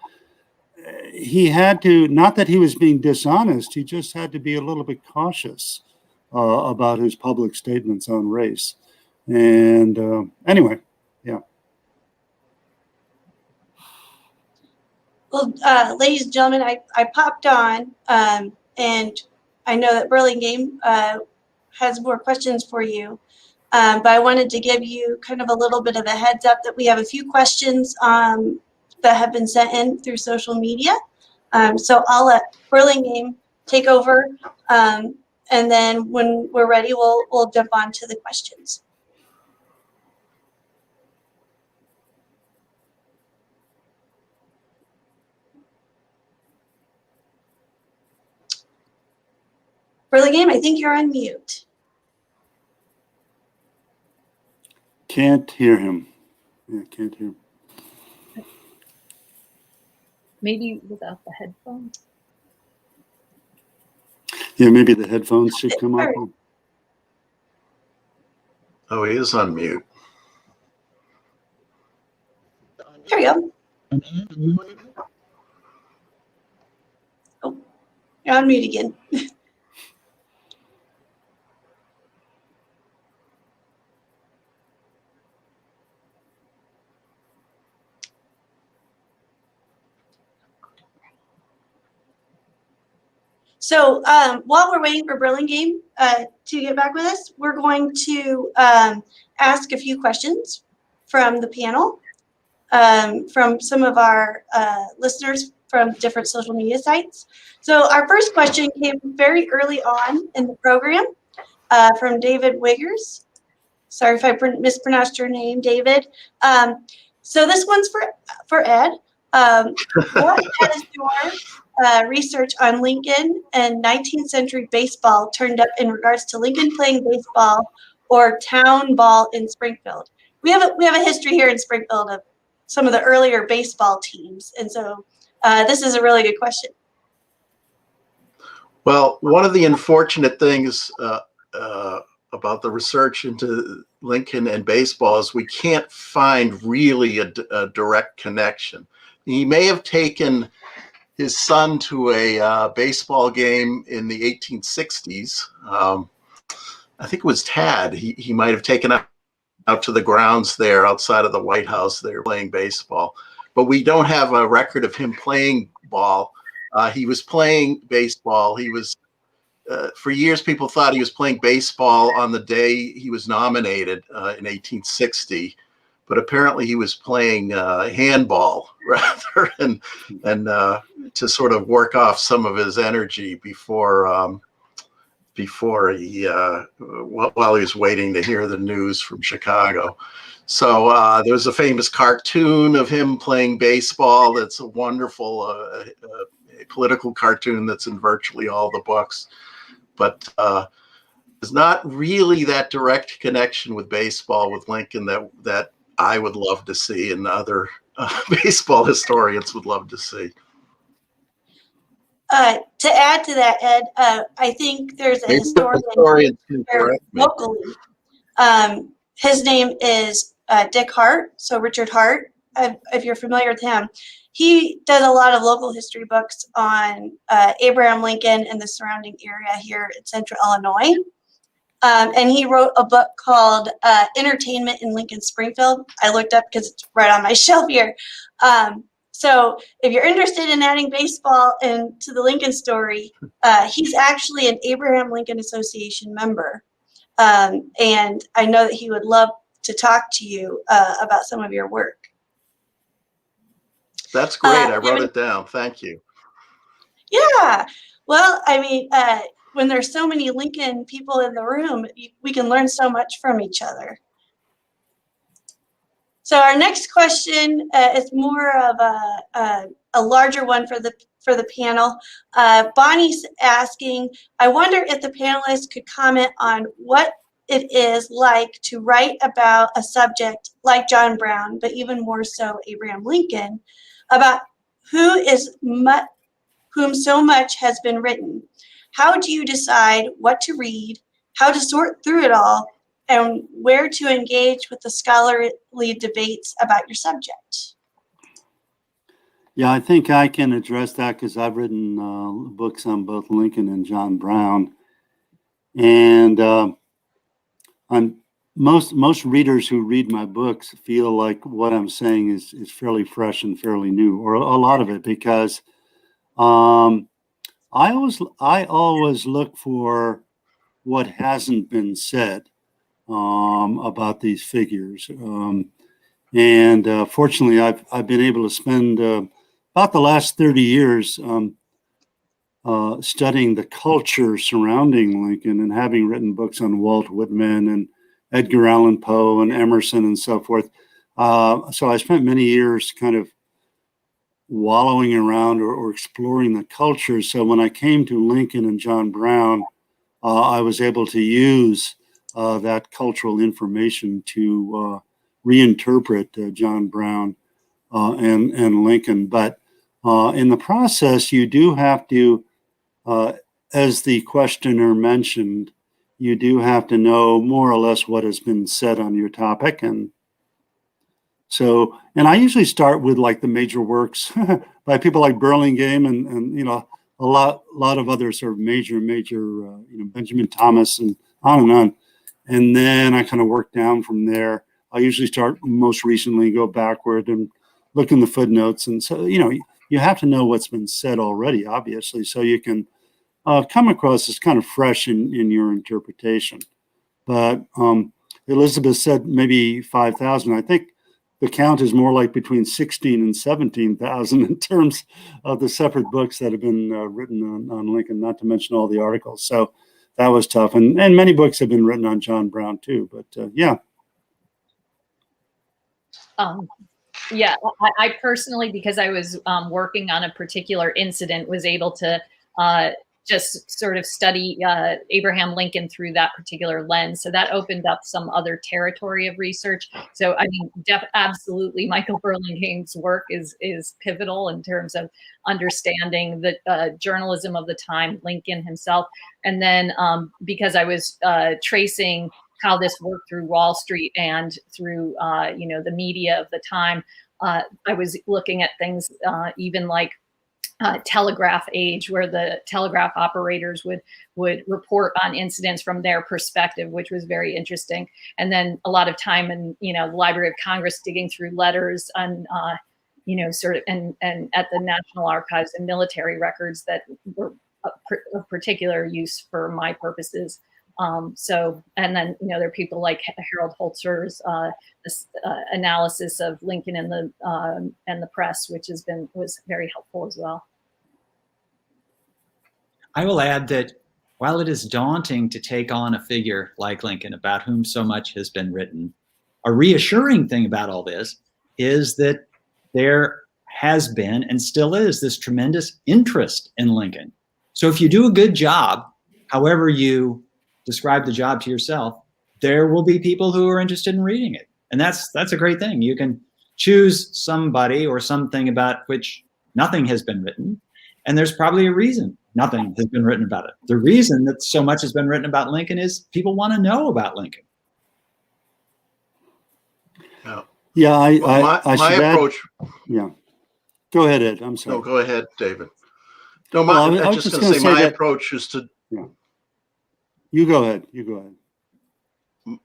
he had to, not that he was being dishonest, he just had to be a little bit cautious about his public statements on race. And anyway, yeah. Well, ladies and gentlemen, I popped on, and I know that Burlingame has more questions for you, but I wanted to give you kind of a little bit of a heads up that we have a few questions that have been sent in through social media. So I'll let Burlingame take over, and then when we're ready, we'll jump on to the questions. Burlingame, I think you're on mute. Can't hear him. Yeah, can't hear him. Maybe without the headphones. Yeah, maybe the headphones should come up. Oh, he is on mute. There we go. Oh, you're on mute again. So while we're waiting for Burlingame to get back with us, we're going to ask a few questions from the panel, from some of our listeners from different social media sites. So our first question came very early on in the program from David Wiggers. Sorry if I mispronounced your name, David. So this one's for Ed. What has your research on Lincoln and 19th century baseball turned up in regards to Lincoln playing baseball or town ball in Springfield? We have a history here in Springfield of some of the earlier baseball teams, and so this is a really good question. Well, one of the unfortunate things about the research into Lincoln and baseball is we can't find really a direct connection. He may have taken his son to a baseball game in the 1860s. I think it was Tad. He might have taken out to the grounds there outside of the White House. They were playing baseball. But we don't have a record of him playing ball. He was playing baseball. He was for years, people thought he was playing baseball on the day he was nominated in 1860, but apparently he was playing handball rather, and to sort of work off some of his energy before he while he was waiting to hear the news from Chicago. So there was a famous cartoon of him playing baseball. That's a wonderful a political cartoon that's in virtually all the books. But there's not really that direct connection with baseball with Lincoln that I would love to see, and other baseball historians would love to see. To add to that, Ed, I think there's a historian here locally. His name is Dick Hart, so Richard Hart, if you're familiar with him. He does a lot of local history books on Abraham Lincoln and the surrounding area here in central Illinois. And he wrote a book called Entertainment in Lincoln Springfield. I looked up because it's right on my shelf here. So if you're interested in adding baseball into the Lincoln story, he's actually an Abraham Lincoln Association member. And I know that he would love to talk to you about some of your work. That's great. I wrote it down. Thank you. Yeah. Well, I mean, when there's so many Lincoln people in the room, we can learn so much from each other. So our next question is more of a larger one for the panel. Bonnie's asking, I wonder if the panelists could comment on what it is like to write about a subject like John Brown, but even more so Abraham Lincoln, about whom so much has been written. How do you decide what to read, how to sort through it all, and where to engage with the scholarly debates about your subject? Yeah, I think I can address that because I've written books on both Lincoln and John Brown. And most readers who read my books feel like what I'm saying is fairly fresh and fairly new, or a lot of it, because I always look for what hasn't been said about these figures. And fortunately, I've been able to spend about the last 30 years studying the culture surrounding Lincoln, and having written books on Walt Whitman and Edgar Allan Poe and Emerson and so forth. So I spent many years kind of wallowing around or exploring the culture. So when I came to Lincoln and John Brown, I was able to use that cultural information to reinterpret John Brown and Lincoln. But in the process, you do have to, as the questioner mentioned, you do have to know more or less what has been said on your topic. And I usually start with like the major works by people like Burlingame and a lot of other sort of major Benjamin Thomas and on. And then I kind of work down from there. I usually start most recently, go backward and look in the footnotes. And so, you have to know what's been said already, obviously, so you can come across as kind of fresh in your interpretation. But Elizabeth said maybe 5,000. I think the count is more like between 16 and 17,000 in terms of the separate books that have been written on Lincoln, not to mention all the articles. So that was tough. And many books have been written on John Brown too, but yeah. Yeah, I personally, because I was working on a particular incident, was able to just sort of study Abraham Lincoln through that particular lens. So that opened up some other territory of research. So I mean, absolutely, Michael Burlingame's work is pivotal in terms of understanding the journalism of the time, Lincoln himself. And then because I was tracing how this worked through Wall Street and through the media of the time, I was looking at things even like telegraph age, where the telegraph operators would report on incidents from their perspective, which was very interesting. And then a lot of time in the Library of Congress digging through letters on sort of and at the National Archives and military records that were of particular use for my purposes. So, and then, you know, there are people like Harold Holzer's analysis of Lincoln and the press, which was very helpful as well. I will add that while it is daunting to take on a figure like Lincoln, about whom so much has been written, a reassuring thing about all this is that there has been and still is this tremendous interest in Lincoln. So if you do a good job, however you describe the job to yourself, there will be people who are interested in reading it. And that's a great thing. You can choose somebody or something about which nothing has been written, and there's probably a reason nothing has been written about it. The reason that so much has been written about Lincoln is people want to know about Lincoln. Yeah, my approach. Yeah. Go ahead, Ed. I'm sorry. No, go ahead, David. No, I I'm was just just going to say my that, approach is to. Yeah. You go ahead. You go ahead.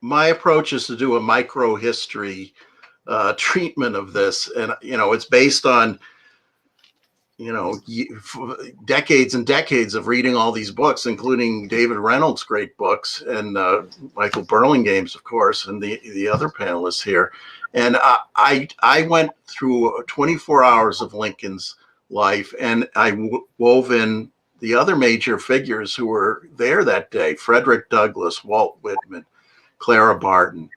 My approach is to do a micro history treatment of this, and you know, it's based on, you know, decades and decades of reading all these books, including David Reynolds' great books and Michael Burlingame's, of course, and the other panelists here. And I went through 24 hours of Lincoln's life, and I wove in the other major figures who were there that day: Frederick Douglass, Walt Whitman, Clara Barton,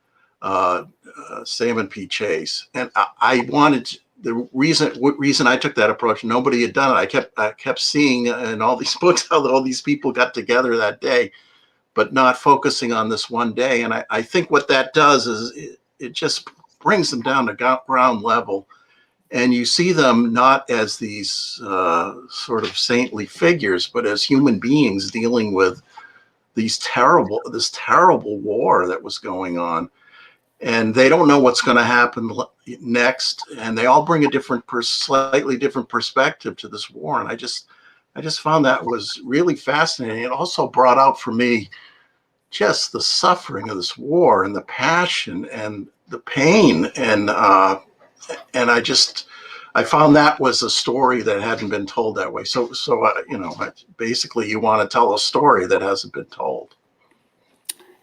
Salmon P. Chase. And I wanted to, the reason I took that approach, nobody had done it. I kept seeing in all these books how all these people got together that day, but not focusing on this one day. And I think what that does is it just brings them down to ground level, and you see them not as these sort of saintly figures, but as human beings dealing with this terrible war that was going on. And they don't know what's going to happen next, and they all bring a slightly different perspective to this war. And I just found that was really fascinating. It also brought out for me just the suffering of this war and the passion and the pain, and I found that was a story that hadn't been told that way. So you know, basically, you want to tell a story that hasn't been told.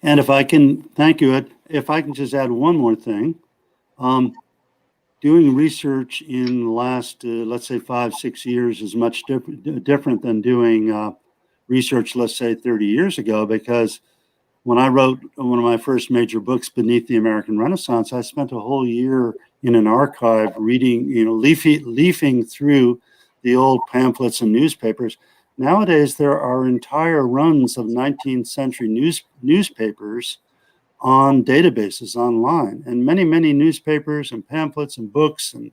And if I can, thank you, Ed. If I can just add one more thing, doing research in the last, let's say 5-6 years is much different than doing research, let's say 30 years ago, because when I wrote one of my first major books, Beneath the American Renaissance, I spent a whole year in an archive reading, you know, leafing through the old pamphlets and newspapers. Nowadays, there are entire runs of 19th century newspapers on databases online, and many newspapers and pamphlets and books and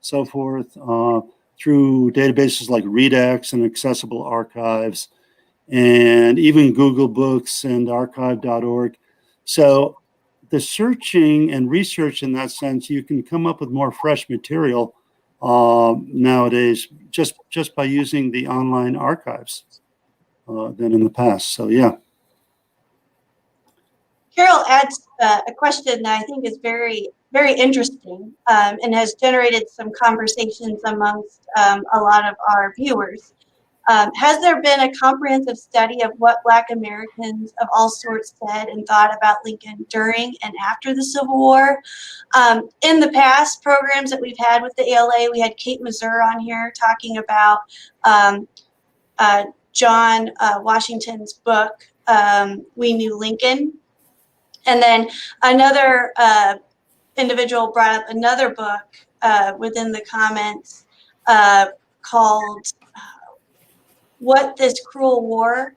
so forth through databases like Redax and Accessible Archives, and even Google Books and archive.org. So the searching and research in that sense, you can come up with more fresh material nowadays just by using the online archives than in the past. So yeah. Carol adds a question that I think is very, very interesting and has generated some conversations amongst a lot of our viewers. Has there been a comprehensive study of what Black Americans of all sorts said and thought about Lincoln during and after the Civil War? In the past programs that we've had with the ALA, we had Kate Mazur on here talking about John Washington's book, We Knew Lincoln. And then another individual brought up another book within the comments called What This Cruel War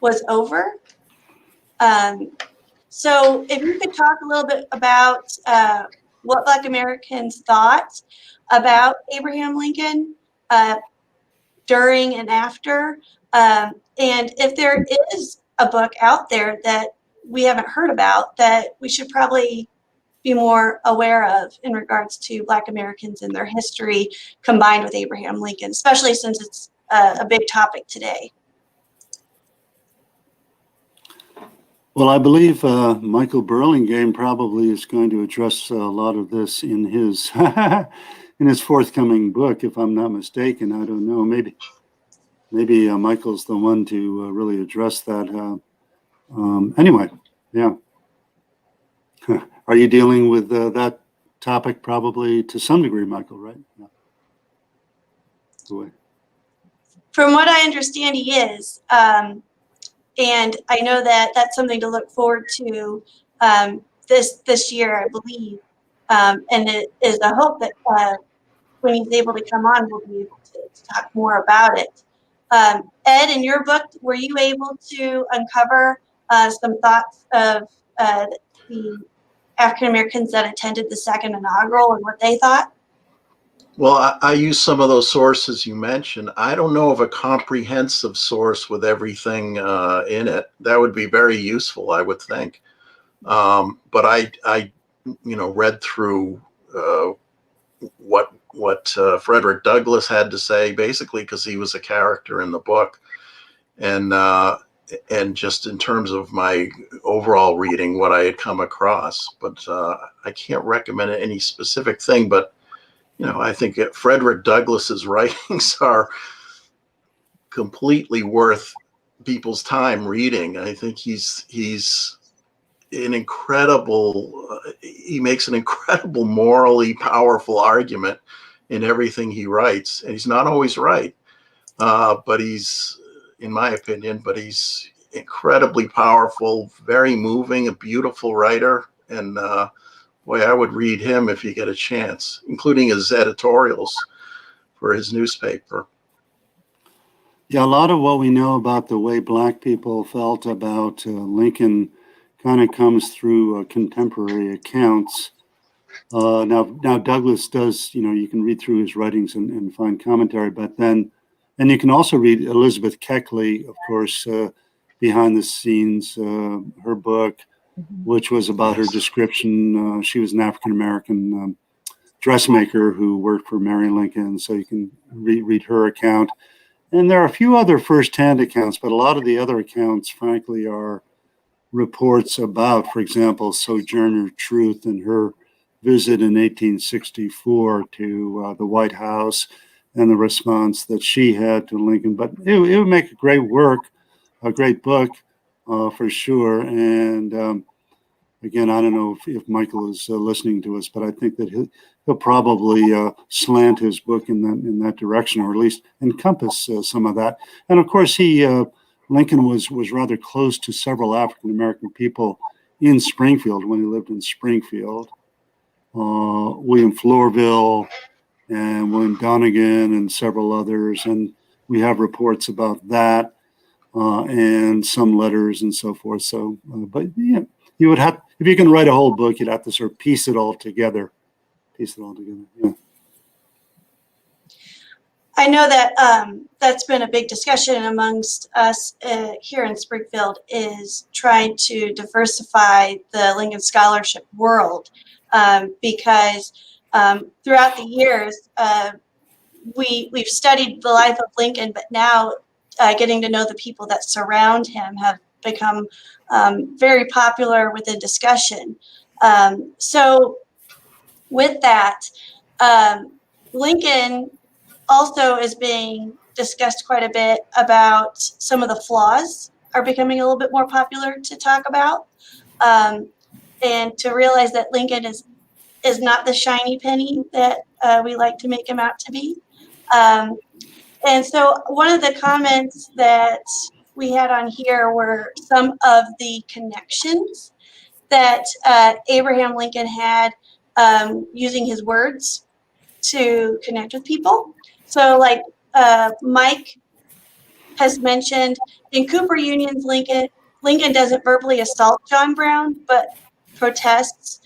Was Over. So if you could talk a little bit about what Black Americans thought about Abraham Lincoln during and after, and if there is a book out there that we haven't heard about that we should probably be more aware of in regards to Black Americans and their history combined with Abraham Lincoln, especially since it's a big topic today. Well, I believe Michael Burlingame probably is going to address a lot of this in his in his forthcoming book, if I'm not mistaken. I don't know, maybe maybe Michael's the one to really address that. Anyway, yeah. Are you dealing with that topic probably to some degree, Michael, right? Yeah. From what I understand, he is. And I know that that's something to look forward to this year, I believe. And it is a hope that when he's able to come on, we'll be able to talk more about it. Ed, in your book, were you able to uncover some thoughts of the African Americans that attended the second inaugural and what they thought? Well, I use some of those sources you mentioned. I don't know of a comprehensive source with everything in it. That would be very useful, I would think. But I read through what Frederick Douglass had to say, basically because he was a character in the book, and just in terms of my overall reading, what I had come across. But I can't recommend any specific thing. But I think Frederick Douglass's writings are completely worth people's time reading. I think he's an incredible, he makes an incredible morally powerful argument in everything he writes. And he's not always right, but he's, in my opinion, he's incredibly powerful, very moving, a beautiful writer. And boy, I would read him if you get a chance, including his editorials for his newspaper. Yeah, a lot of what we know about the way Black people felt about Lincoln kind of comes through contemporary accounts. Now Douglass does, you can read through his writings and find commentary, but then, and you can also read Elizabeth Keckley, of course, behind the scenes, her book, which was about her description. She was an African-American dressmaker who worked for Mary Lincoln, so you can read her account. And there are a few other firsthand accounts, but a lot of the other accounts, frankly, are reports about, for example, Sojourner Truth and her visit in 1864 to the White House and the response that she had to Lincoln. But it would make a great book for sure. And again, I don't know if Michael is listening to us, but I think that he'll probably slant his book in that direction, or at least encompass some of that. And of course, Lincoln was rather close to several African American people in Springfield when he lived in Springfield. William Florville and William Donegan and several others, and we have reports about that and some letters and so forth. So, but yeah, you would have, if you can write a whole book, you'd have to sort of piece it all together. Yeah. I know that that's been a big discussion amongst us here in Springfield, is trying to diversify the Lincoln Scholarship world, because throughout the years, we've studied the life of Lincoln, but now getting to know the people that surround him have become very popular within discussion. So with that, Lincoln also is being discussed quite a bit about some of the flaws are becoming a little bit more popular to talk about, and to realize that Lincoln is not the shiny penny that we like to make him out to be. And so one of the comments that we had on here were some of the connections that Abraham Lincoln had using his words to connect with people. So like Mike has mentioned, in Cooper Union's Lincoln doesn't verbally assault John Brown, but protests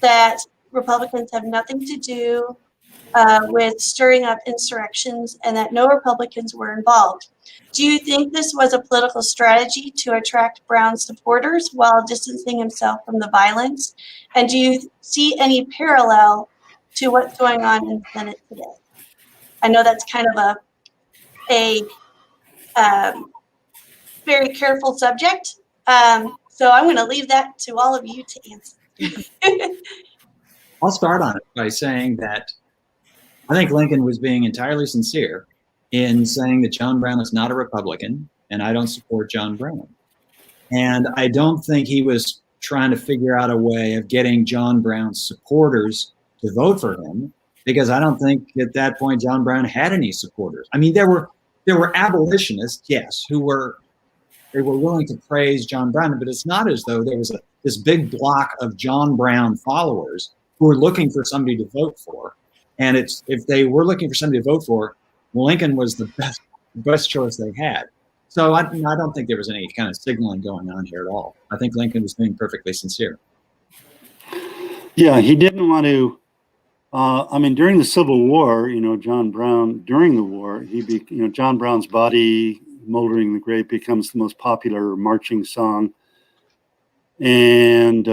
that Republicans have nothing to do with stirring up insurrections and that no Republicans were involved. Do you think this was a political strategy to attract Brown supporters while distancing himself from the violence? And do you see any parallel to what's going on in the Senate today? I know that's kind of a very careful subject. So I'm going to leave that to all of you to answer. I'll start on it by saying that I think Lincoln was being entirely sincere in saying that John Brown is not a Republican, and I don't support John Brown. And I don't think he was trying to figure out a way of getting John Brown's supporters to vote for him, because I don't think at that point John Brown had any supporters. I mean, there were abolitionists, yes, they were willing to praise John Brown, but it's not as though there was this big block of John Brown followers who were looking for somebody to vote for. And if they were looking for somebody to vote for, Lincoln was the best choice they had. So I don't think there was any kind of signaling going on here at all. I think Lincoln was being perfectly sincere. Yeah, he didn't want to. During the Civil War, John Brown, during the war, John Brown's Body, Moldering the Grape becomes the most popular marching song. And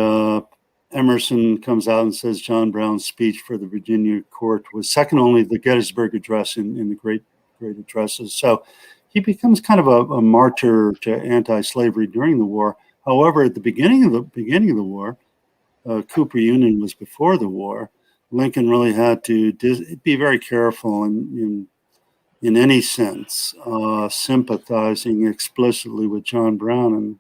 Emerson comes out and says John Brown's speech for the Virginia court was second only to the Gettysburg Address in the great addresses. So he becomes kind of a martyr to anti-slavery during the war. However, at the beginning of the war, Cooper Union was before the war. Lincoln really had to be very careful in any sense, sympathizing explicitly with John Brown.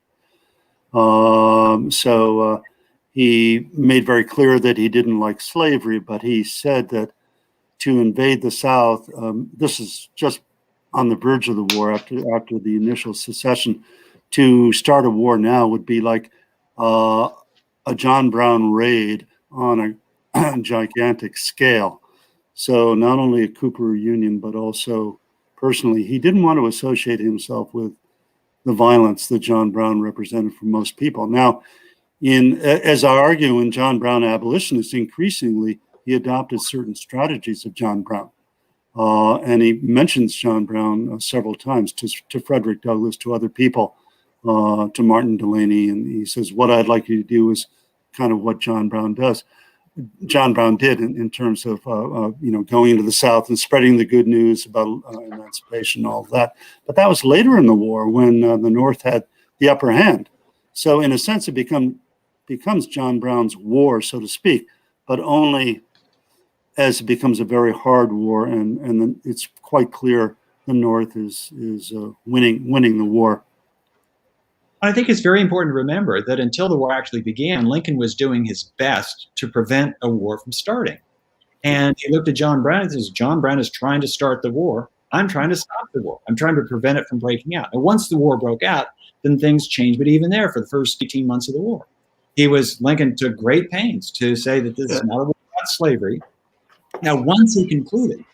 And so he made very clear that he didn't like slavery, but he said that to invade the South, this is just on the verge of the war after the initial secession, to start a war now would be like a John Brown raid on a gigantic scale. So not only a Cooper Union, but also personally, he didn't want to associate himself with the violence that John Brown represented for most people. Now, as I argue in John Brown Abolitionists, increasingly, he adopted certain strategies of John Brown. And he mentions John Brown several times to Frederick Douglass, to other people, to Martin Delany. And he says, what I'd like you to do is kind of what John Brown did in terms of, going into the South and spreading the good news about emancipation and all of that. But that was later in the war when the North had the upper hand. So in a sense, it becomes John Brown's war, so to speak, but only as it becomes a very hard war, and then it's quite clear the North is winning the war. I think it's very important to remember that until the war actually began, Lincoln was doing his best to prevent a war from starting. And he looked at John Brown and says, John Brown is trying to start the war. I'm trying to stop the war. I'm trying to prevent it from breaking out. And once the war broke out, then things changed. But even there, for the first 18 months of the war, Lincoln took great pains to say that this is not a war about slavery. Now, once he concluded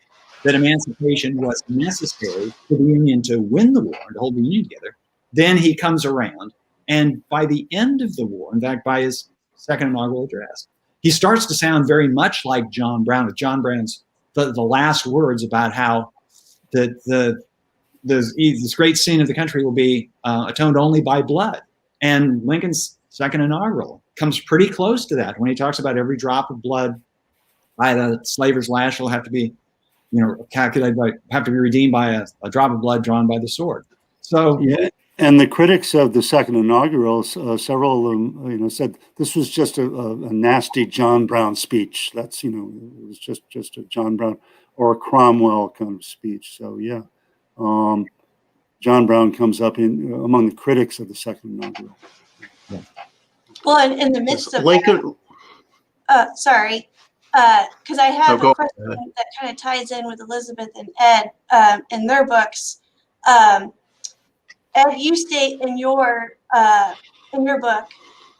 that emancipation was necessary for the Union to win the war and to hold the Union together, then he comes around. And by the end of the war, in fact, by his second inaugural address, he starts to sound very much like John Brown, with John Brown's the last words about how this great scene of the country will be atoned only by blood. And Lincoln's second inaugural comes pretty close to that when he talks about every drop of blood by the slaver's lash will have to be, calculated by, have to be redeemed by a drop of blood drawn by the sword. So yeah, and the critics of the second inaugural, several of them, said this was just a nasty John Brown speech. That's it was just a John Brown or a Cromwell kind of speech. So yeah, John Brown comes up among the critics of the second inaugural. Yeah. Well, in the midst of Lincoln. Sorry. Because I have a question that kind of ties in with Elizabeth and Ed in their books. Ed, you state in your book,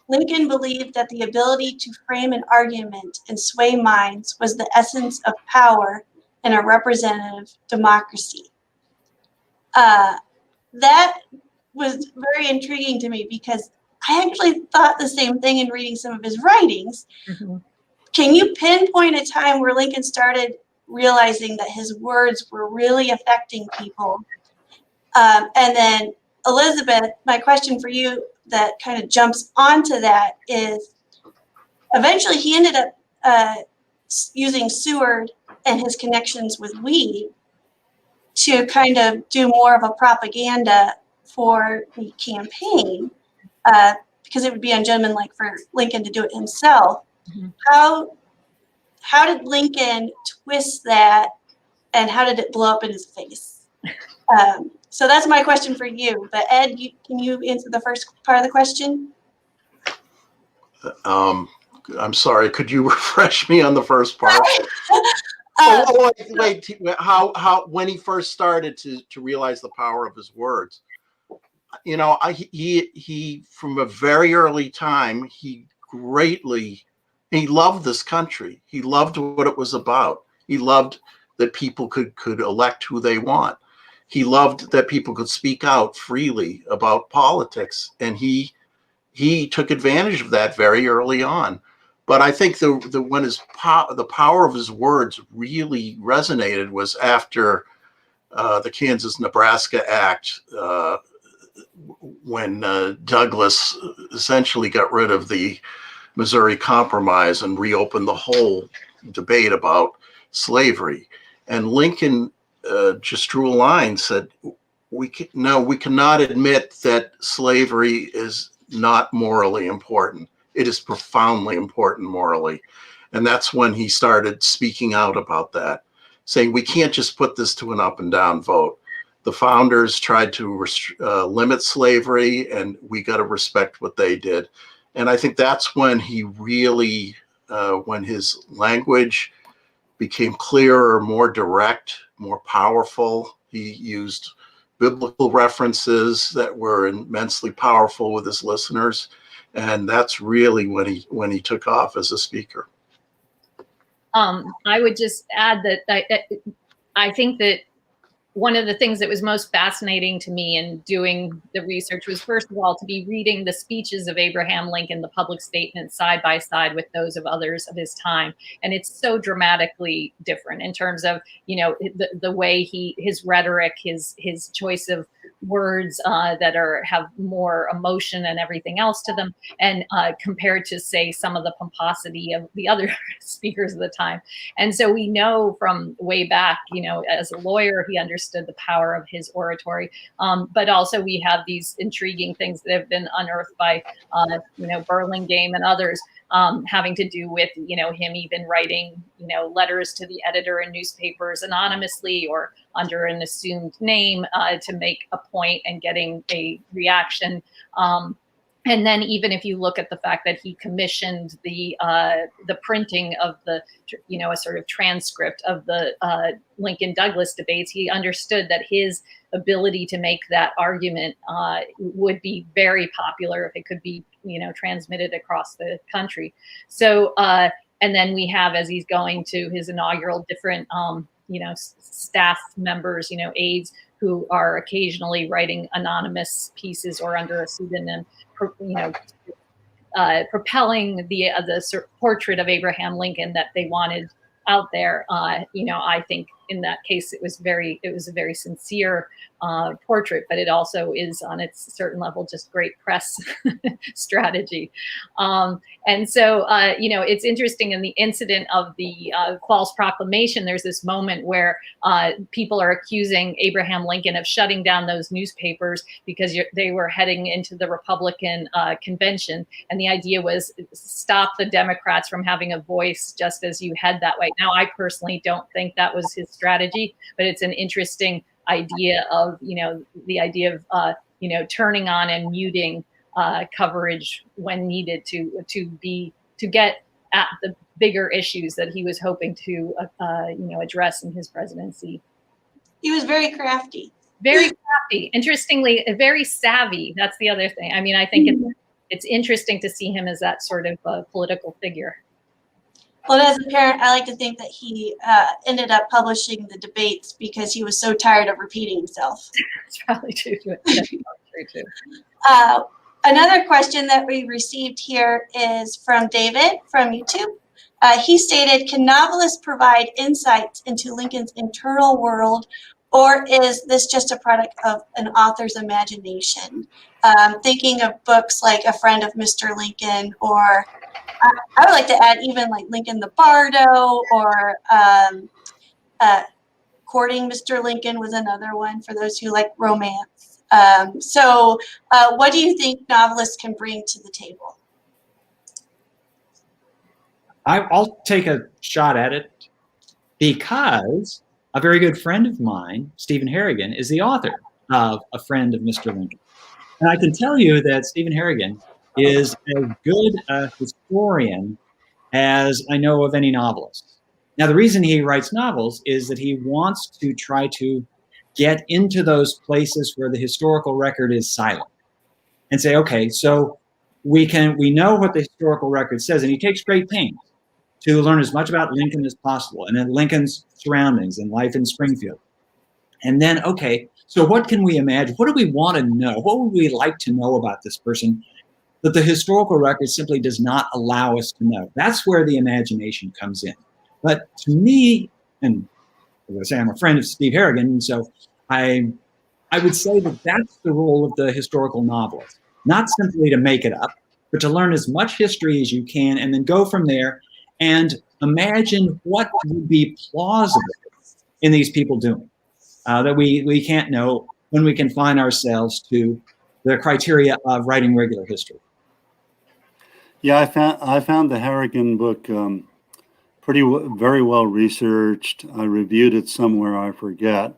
Lincoln believed that the ability to frame an argument and sway minds was the essence of power in a representative democracy. That was very intriguing to me because I actually thought the same thing in reading some of his writings. Mm-hmm. Can you pinpoint a time where Lincoln started realizing that his words were really affecting people? And then, Elizabeth, my question for you that kind of jumps onto that is, eventually he ended up using Seward and his connections with Weed to kind of do more of a propaganda for the campaign, because it would be ungentlemanlike for Lincoln to do it himself. Mm-hmm. How did Lincoln twist that, and how did it blow up in his face? So that's my question for you. But Ed, can you answer the first part of the question? I'm sorry. Could you refresh me on the first part? Wait. How when he first started to realize the power of his words, you know, he from a very early time, he loved this country. He loved what it was about. He loved that people could elect who they want. He loved that people could speak out freely about politics, and he took advantage of that very early on. But I think the when the power of his words really resonated was after the Kansas-Nebraska Act, when Douglas essentially got rid of the Missouri Compromise and reopened the whole debate about slavery. And Lincoln just drew a line, said, we cannot admit that slavery is not morally important. It is profoundly important morally. And that's when he started speaking out about that, saying we can't just put this to an up and down vote. The founders tried to limit slavery, and we got to respect what they did. And I think that's when he really, when his language became clearer, more direct, more powerful. He used biblical references that were immensely powerful with his listeners. And that's really when he took off as a speaker. I would just add that I think that one of the things that was most fascinating to me in doing the research was, first of all, to be reading the speeches of Abraham Lincoln, the public statements side by side with those of others of his time. And it's so dramatically different in terms of, you know, the way his rhetoric, his choice of words that have more emotion and everything else to them, and compared to, say, some of the pomposity of the other speakers of the time. And so we know from way back, you know, as a lawyer, he understood the power of his oratory. But also we have these intriguing things that have been unearthed by, you know, Burlingame and others, having to do with, you know, him even writing, you know, letters to the editor in newspapers anonymously or under an assumed name to make a point and getting a reaction. And then even if you look at the fact that he commissioned the printing of the, you know, a sort of transcript of the Lincoln Douglas debates, he understood that his ability to make that argument would be very popular if it could be, you know, transmitted across the country. So, and then we have, as he's going to his inaugural, different, you know, staff members, you know, aides who are occasionally writing anonymous pieces or under a pseudonym, you know, propelling the portrait of Abraham Lincoln that they wanted out there. You know, I think in that case it was a very sincere portrait, but it also is on its certain level just great press strategy. And so, you know, it's interesting in the incident of the false proclamation, there's this moment where people are accusing Abraham Lincoln of shutting down those newspapers because they were heading into the Republican convention. And the idea was stop the Democrats from having a voice just as you head that way. Now, I personally don't think that was his strategy, but it's an interesting idea of, you know, the idea of, you know, turning on and muting coverage when needed to get at the bigger issues that he was hoping to, you know, address in his presidency. He was very crafty. Very crafty. Interestingly, very savvy. That's the other thing. I mean, I think it's interesting to see him as that sort of political figure. Well, as a parent, I like to think that he ended up publishing the debates because he was so tired of repeating himself. That's probably true. That's probably true too. Another question that we received here is from David from YouTube. He stated, can novelists provide insights into Lincoln's internal world, or is this just a product of an author's imagination? Thinking of books like A Friend of Mr. Lincoln, or I would like to add even like Lincoln the Bardo, or Courting Mr. Lincoln was another one for those who like romance. So what do you think novelists can bring to the table? I'll take a shot at it because a very good friend of mine, Stephen Harrigan, is the author of A Friend of Mr. Lincoln. And I can tell you that Stephen Harrigan is as good a historian as I know of any novelist. Now, the reason he writes novels is that he wants to try to get into those places where the historical record is silent and say, okay, so we know what the historical record says, and he takes great pains to learn as much about Lincoln as possible and then Lincoln's surroundings and life in Springfield. And then, okay, so what can we imagine? What do we want to know? What would we like to know about this person that the historical record simply does not allow us to know? That's where the imagination comes in. But to me, and as I say, I'm a friend of Steve Harrigan, and so I would say that that's the role of the historical novelist, not simply to make it up, but to learn as much history as you can and then go from there and imagine what would be plausible in these people doing that we can't know when we confine ourselves to the criteria of writing regular history. Yeah, I found the Harrigan book very well researched. I reviewed it somewhere, I forget.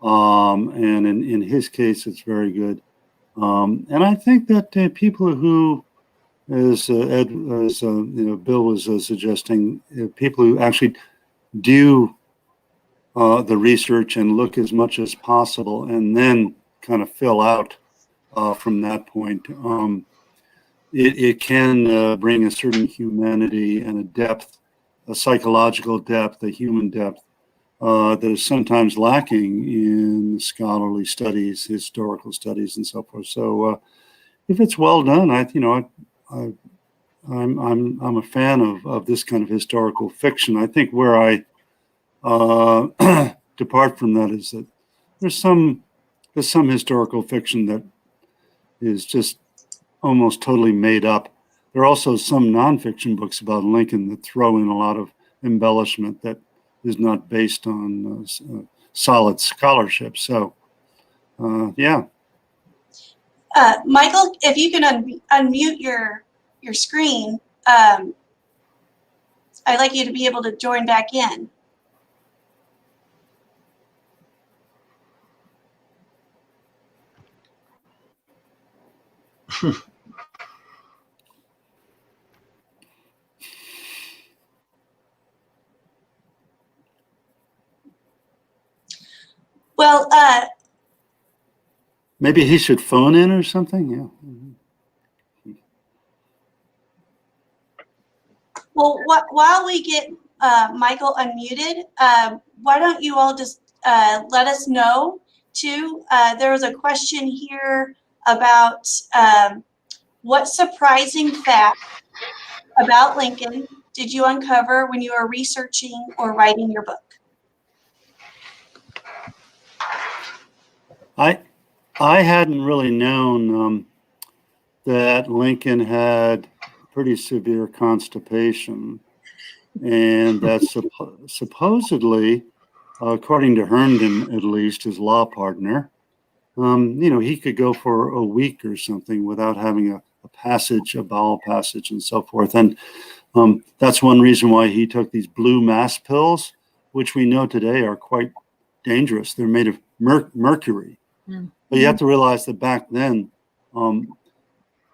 And in his case, it's very good. And I think that people who, as Bill was suggesting, people who actually do the research and look as much as possible and then kind of fill out from that point, it can bring a certain humanity and a depth, a psychological depth, a human depth that is sometimes lacking in scholarly studies, historical studies, and so forth. So, if it's well done, I'm a fan of this kind of historical fiction. I think where I depart from that is that there's some historical fiction that is just almost totally made up. There are also some nonfiction books about Lincoln that throw in a lot of embellishment that is not based on solid scholarship. So, yeah. Michael, if you can unmute your screen, I'd like you to be able to join back in. Well, maybe he should phone in or something. Yeah. Well, while we get Michael unmuted, why don't you all just let us know too? There was a question here about what surprising fact about Lincoln did you uncover when you were researching or writing your book? I hadn't really known that Lincoln had pretty severe constipation, and that supposedly, according to Herndon, at least his law partner, he could go for a week or something without having a bowel passage, and so forth. And that's one reason why he took these blue mass pills, which we know today are quite dangerous. They're made of mercury. But you have to realize that back then,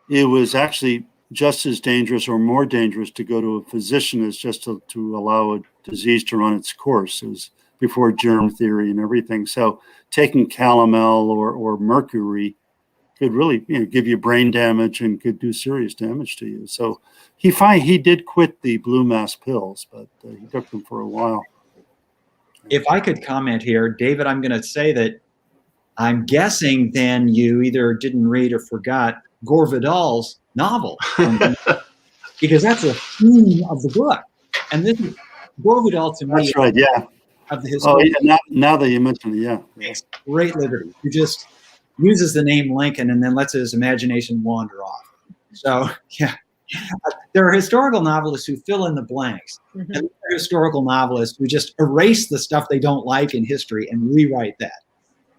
it was actually just as dangerous or more dangerous to go to a physician as just to allow a disease to run its course. It was before germ theory and everything. So taking calomel or mercury could really give you brain damage and could do serious damage to you. So he did quit the blue mass pills, but he took them for a while. If I could comment here, David, I'm going to say that I'm guessing then you either didn't read or forgot Gore Vidal's novel, because that's a theme of the book. And this is Gore Vidal to me. That's right, yeah. Of the history. Oh, yeah, now that you mention it, yeah. Takes great liberty. He just uses the name Lincoln and then lets his imagination wander off. So, yeah. There are historical novelists who fill in the blanks, and there are historical novelists who just erase the stuff they don't like in history and rewrite that.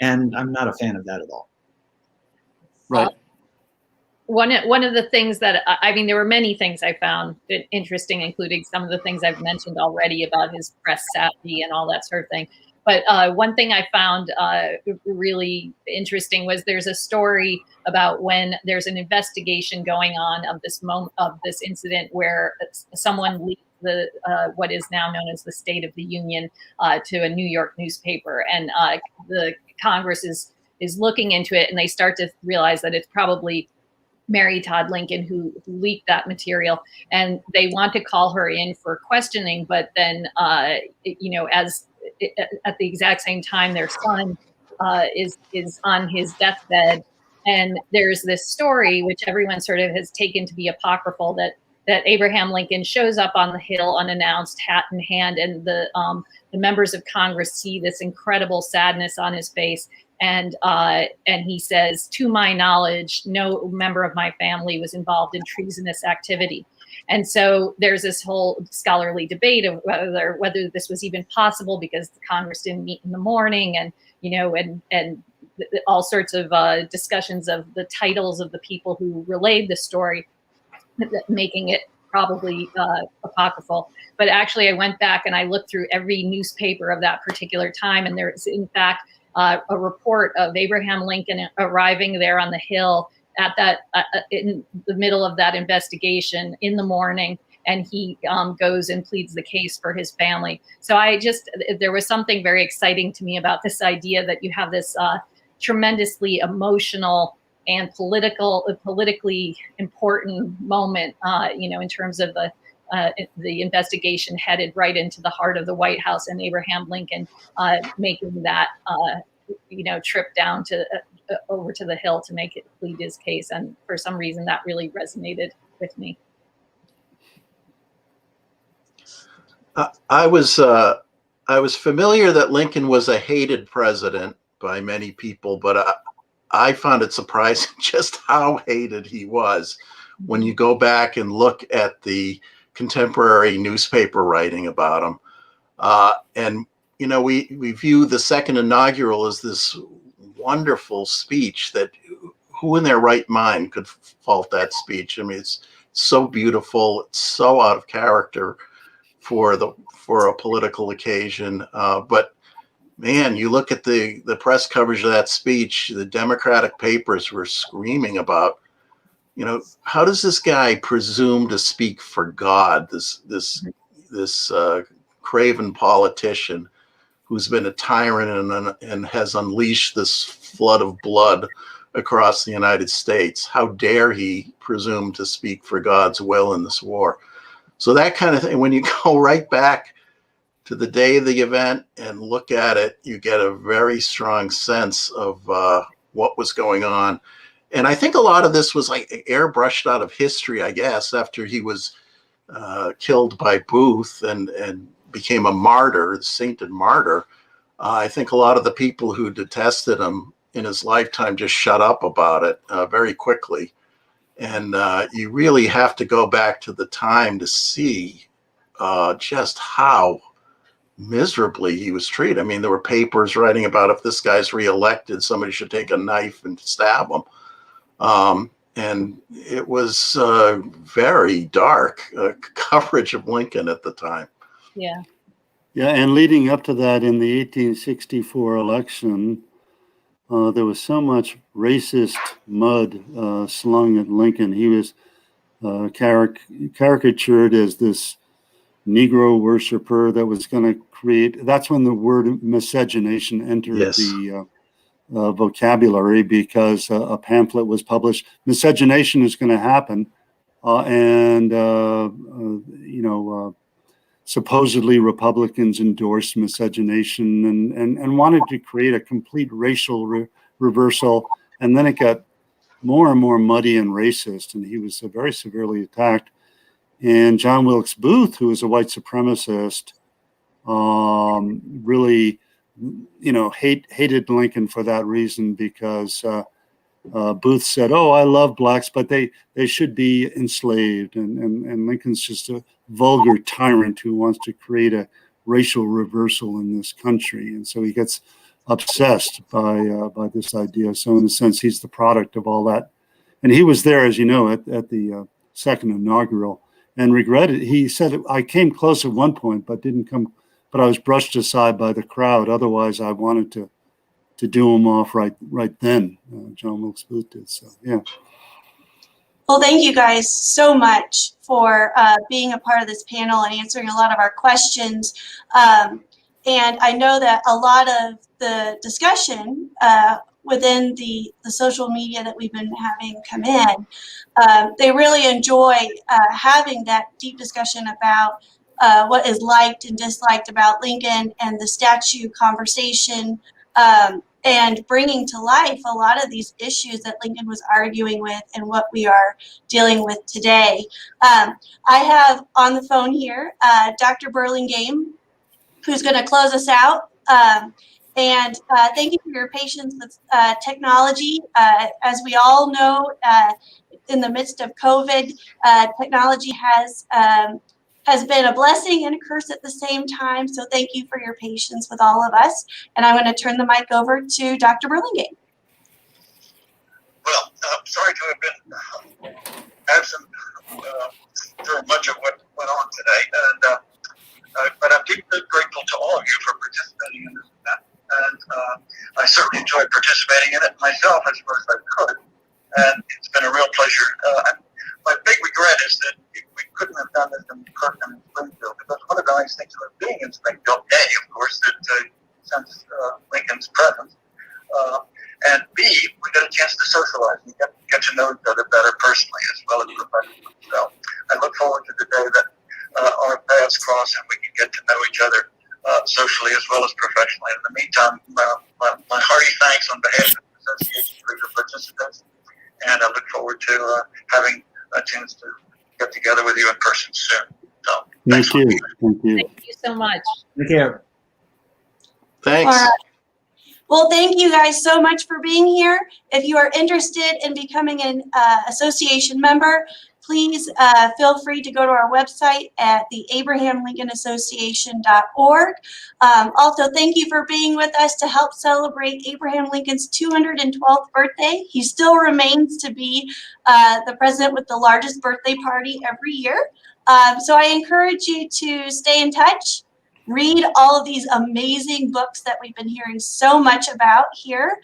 And I'm not a fan of that at all. Right. One of the things that, there were many things I found interesting, including some of the things I've mentioned already about his press savvy and all that sort of thing. But one thing I found really interesting was there's a story about when there's an investigation going on of this incident where someone leaked the what is now known as the State of the Union to a New York newspaper, and the Congress is looking into it, and they start to realize that it's probably Mary Todd Lincoln who leaked that material, and they want to call her in for questioning. But then, as at the exact same time, their son is on his deathbed, and there's this story which everyone sort of has taken to be apocryphal that Abraham Lincoln shows up on the Hill unannounced, hat in hand, and the members of Congress see this incredible sadness on his face. And he says, "To my knowledge, no member of my family was involved in treasonous activity." And so there's this whole scholarly debate of whether this was even possible because the Congress didn't meet in the morning, and all sorts of discussions of the titles of the people who relayed the story, making it probably apocryphal. But actually, I went back and I looked through every newspaper of that particular time, and there's in fact a report of Abraham Lincoln arriving there on the Hill at that in the middle of that investigation in the morning, and he goes and pleads the case for his family. So there was something very exciting to me about this idea that you have this tremendously emotional and politically important moment, in terms of the investigation headed right into the heart of the White House, and Abraham Lincoln making that trip down to over to the Hill to make it plead his case. And for some reason, that really resonated with me. I was familiar that Lincoln was a hated president by many people, but I found it surprising just how hated he was when you go back and look at the contemporary newspaper writing about him. And we view the second inaugural as this wonderful speech that who in their right mind could fault that speech? I mean, it's so beautiful. It's so out of character for a political occasion. But man, you look at the press coverage of that speech, the Democratic papers were screaming about, how does this guy presume to speak for God? This craven politician who's been a tyrant and has unleashed this flood of blood across the United States. How dare he presume to speak for God's will in this war? So that kind of thing, when you go right back to the day of the event and look at it, you get a very strong sense of what was going on. And I think a lot of this was like airbrushed out of history, I guess, after he was killed by Booth and became a martyr, the sainted martyr. I think a lot of the people who detested him in his lifetime just shut up about it very quickly. And you really have to go back to the time to see just how miserably he was treated. I mean, there were papers writing about if this guy's reelected, somebody should take a knife and stab him. And it was very dark coverage of Lincoln at the time. Yeah. Yeah, and leading up to that, in the 1864 election, there was so much racist mud slung at Lincoln. He was caricatured as this Negro worshiper that was going to create. That's when the word miscegenation entered the vocabulary, because a pamphlet was published. Miscegenation is going to happen, supposedly Republicans endorsed miscegenation and wanted to create a complete racial reversal. And then it got more and more muddy and racist, and he was very severely attacked. And John Wilkes Booth, who was a white supremacist, really, hated Lincoln for that reason, because Booth said, "Oh, I love blacks, but they should be enslaved." And Lincoln's just a vulgar tyrant who wants to create a racial reversal in this country. And so he gets obsessed by this idea. So in a sense, he's the product of all that. And he was there, as you know, at the second inaugural, and regretted. He said, "I came close at one point, but didn't come but I was brushed aside by the crowd. Otherwise, I wanted to do them off right then. John Wilkes Booth did. So, yeah. Well, thank you guys so much for being a part of this panel and answering a lot of our questions. And I know that a lot of the discussion within the social media that we've been having come in, they really enjoy having that deep discussion about what is liked and disliked about Lincoln and the statue conversation, and bringing to life a lot of these issues that Lincoln was arguing with and what we are dealing with today. I have on the phone here Dr. Burlingame, who's going to close us out. And thank you for your patience with technology. As we all know, in the midst of COVID, technology has been a blessing and a curse at the same time. So thank you for your patience with all of us. And I'm going to turn the mic over to Dr. Burlingame. Well, I'm sorry to have been absent during much of what went on today. But I'm deeply grateful to all of you for participating in this event. And I certainly enjoyed participating in it myself as far as I could. And it's been a real pleasure. My big regret is that we couldn't have done this in person in Springfield, because one of the nice things about being in Springfield, A, of course, that since Lincoln's presence, and B, we got a chance to socialize and get to know each other better personally as well as professionally. So I look forward to the day that our paths cross and we can get to know each other socially as well as professionally. In the meantime, my hearty thanks on behalf of the association for your participants, and I look forward to having a chance to get together with you in person soon. So, Thank you. Thank you. Thank you so much. Thank you. Thanks. All right. Well, thank you guys so much for being here. If you are interested in becoming an association member, please feel free to go to our website at the AbrahamLincolnAssociation.org. Also, thank you for being with us to help celebrate Abraham Lincoln's 212th birthday. He still remains to be the president with the largest birthday party every year. So I encourage you to stay in touch. Read all of these amazing books that we've been hearing so much about here.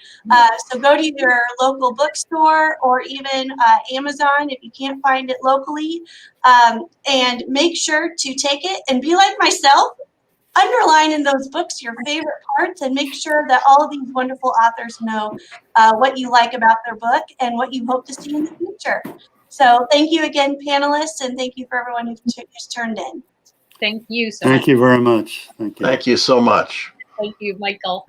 So go to your local bookstore or even Amazon if you can't find it locally, and make sure to take it and be like myself, underline in those books your favorite parts and make sure that all of these wonderful authors know what you like about their book and what you hope to see in the future. So thank you again, panelists, and thank you for everyone who's turned in. Thank you so much. Thank you very much. Thank you. Thank you so much. Thank you, Michael.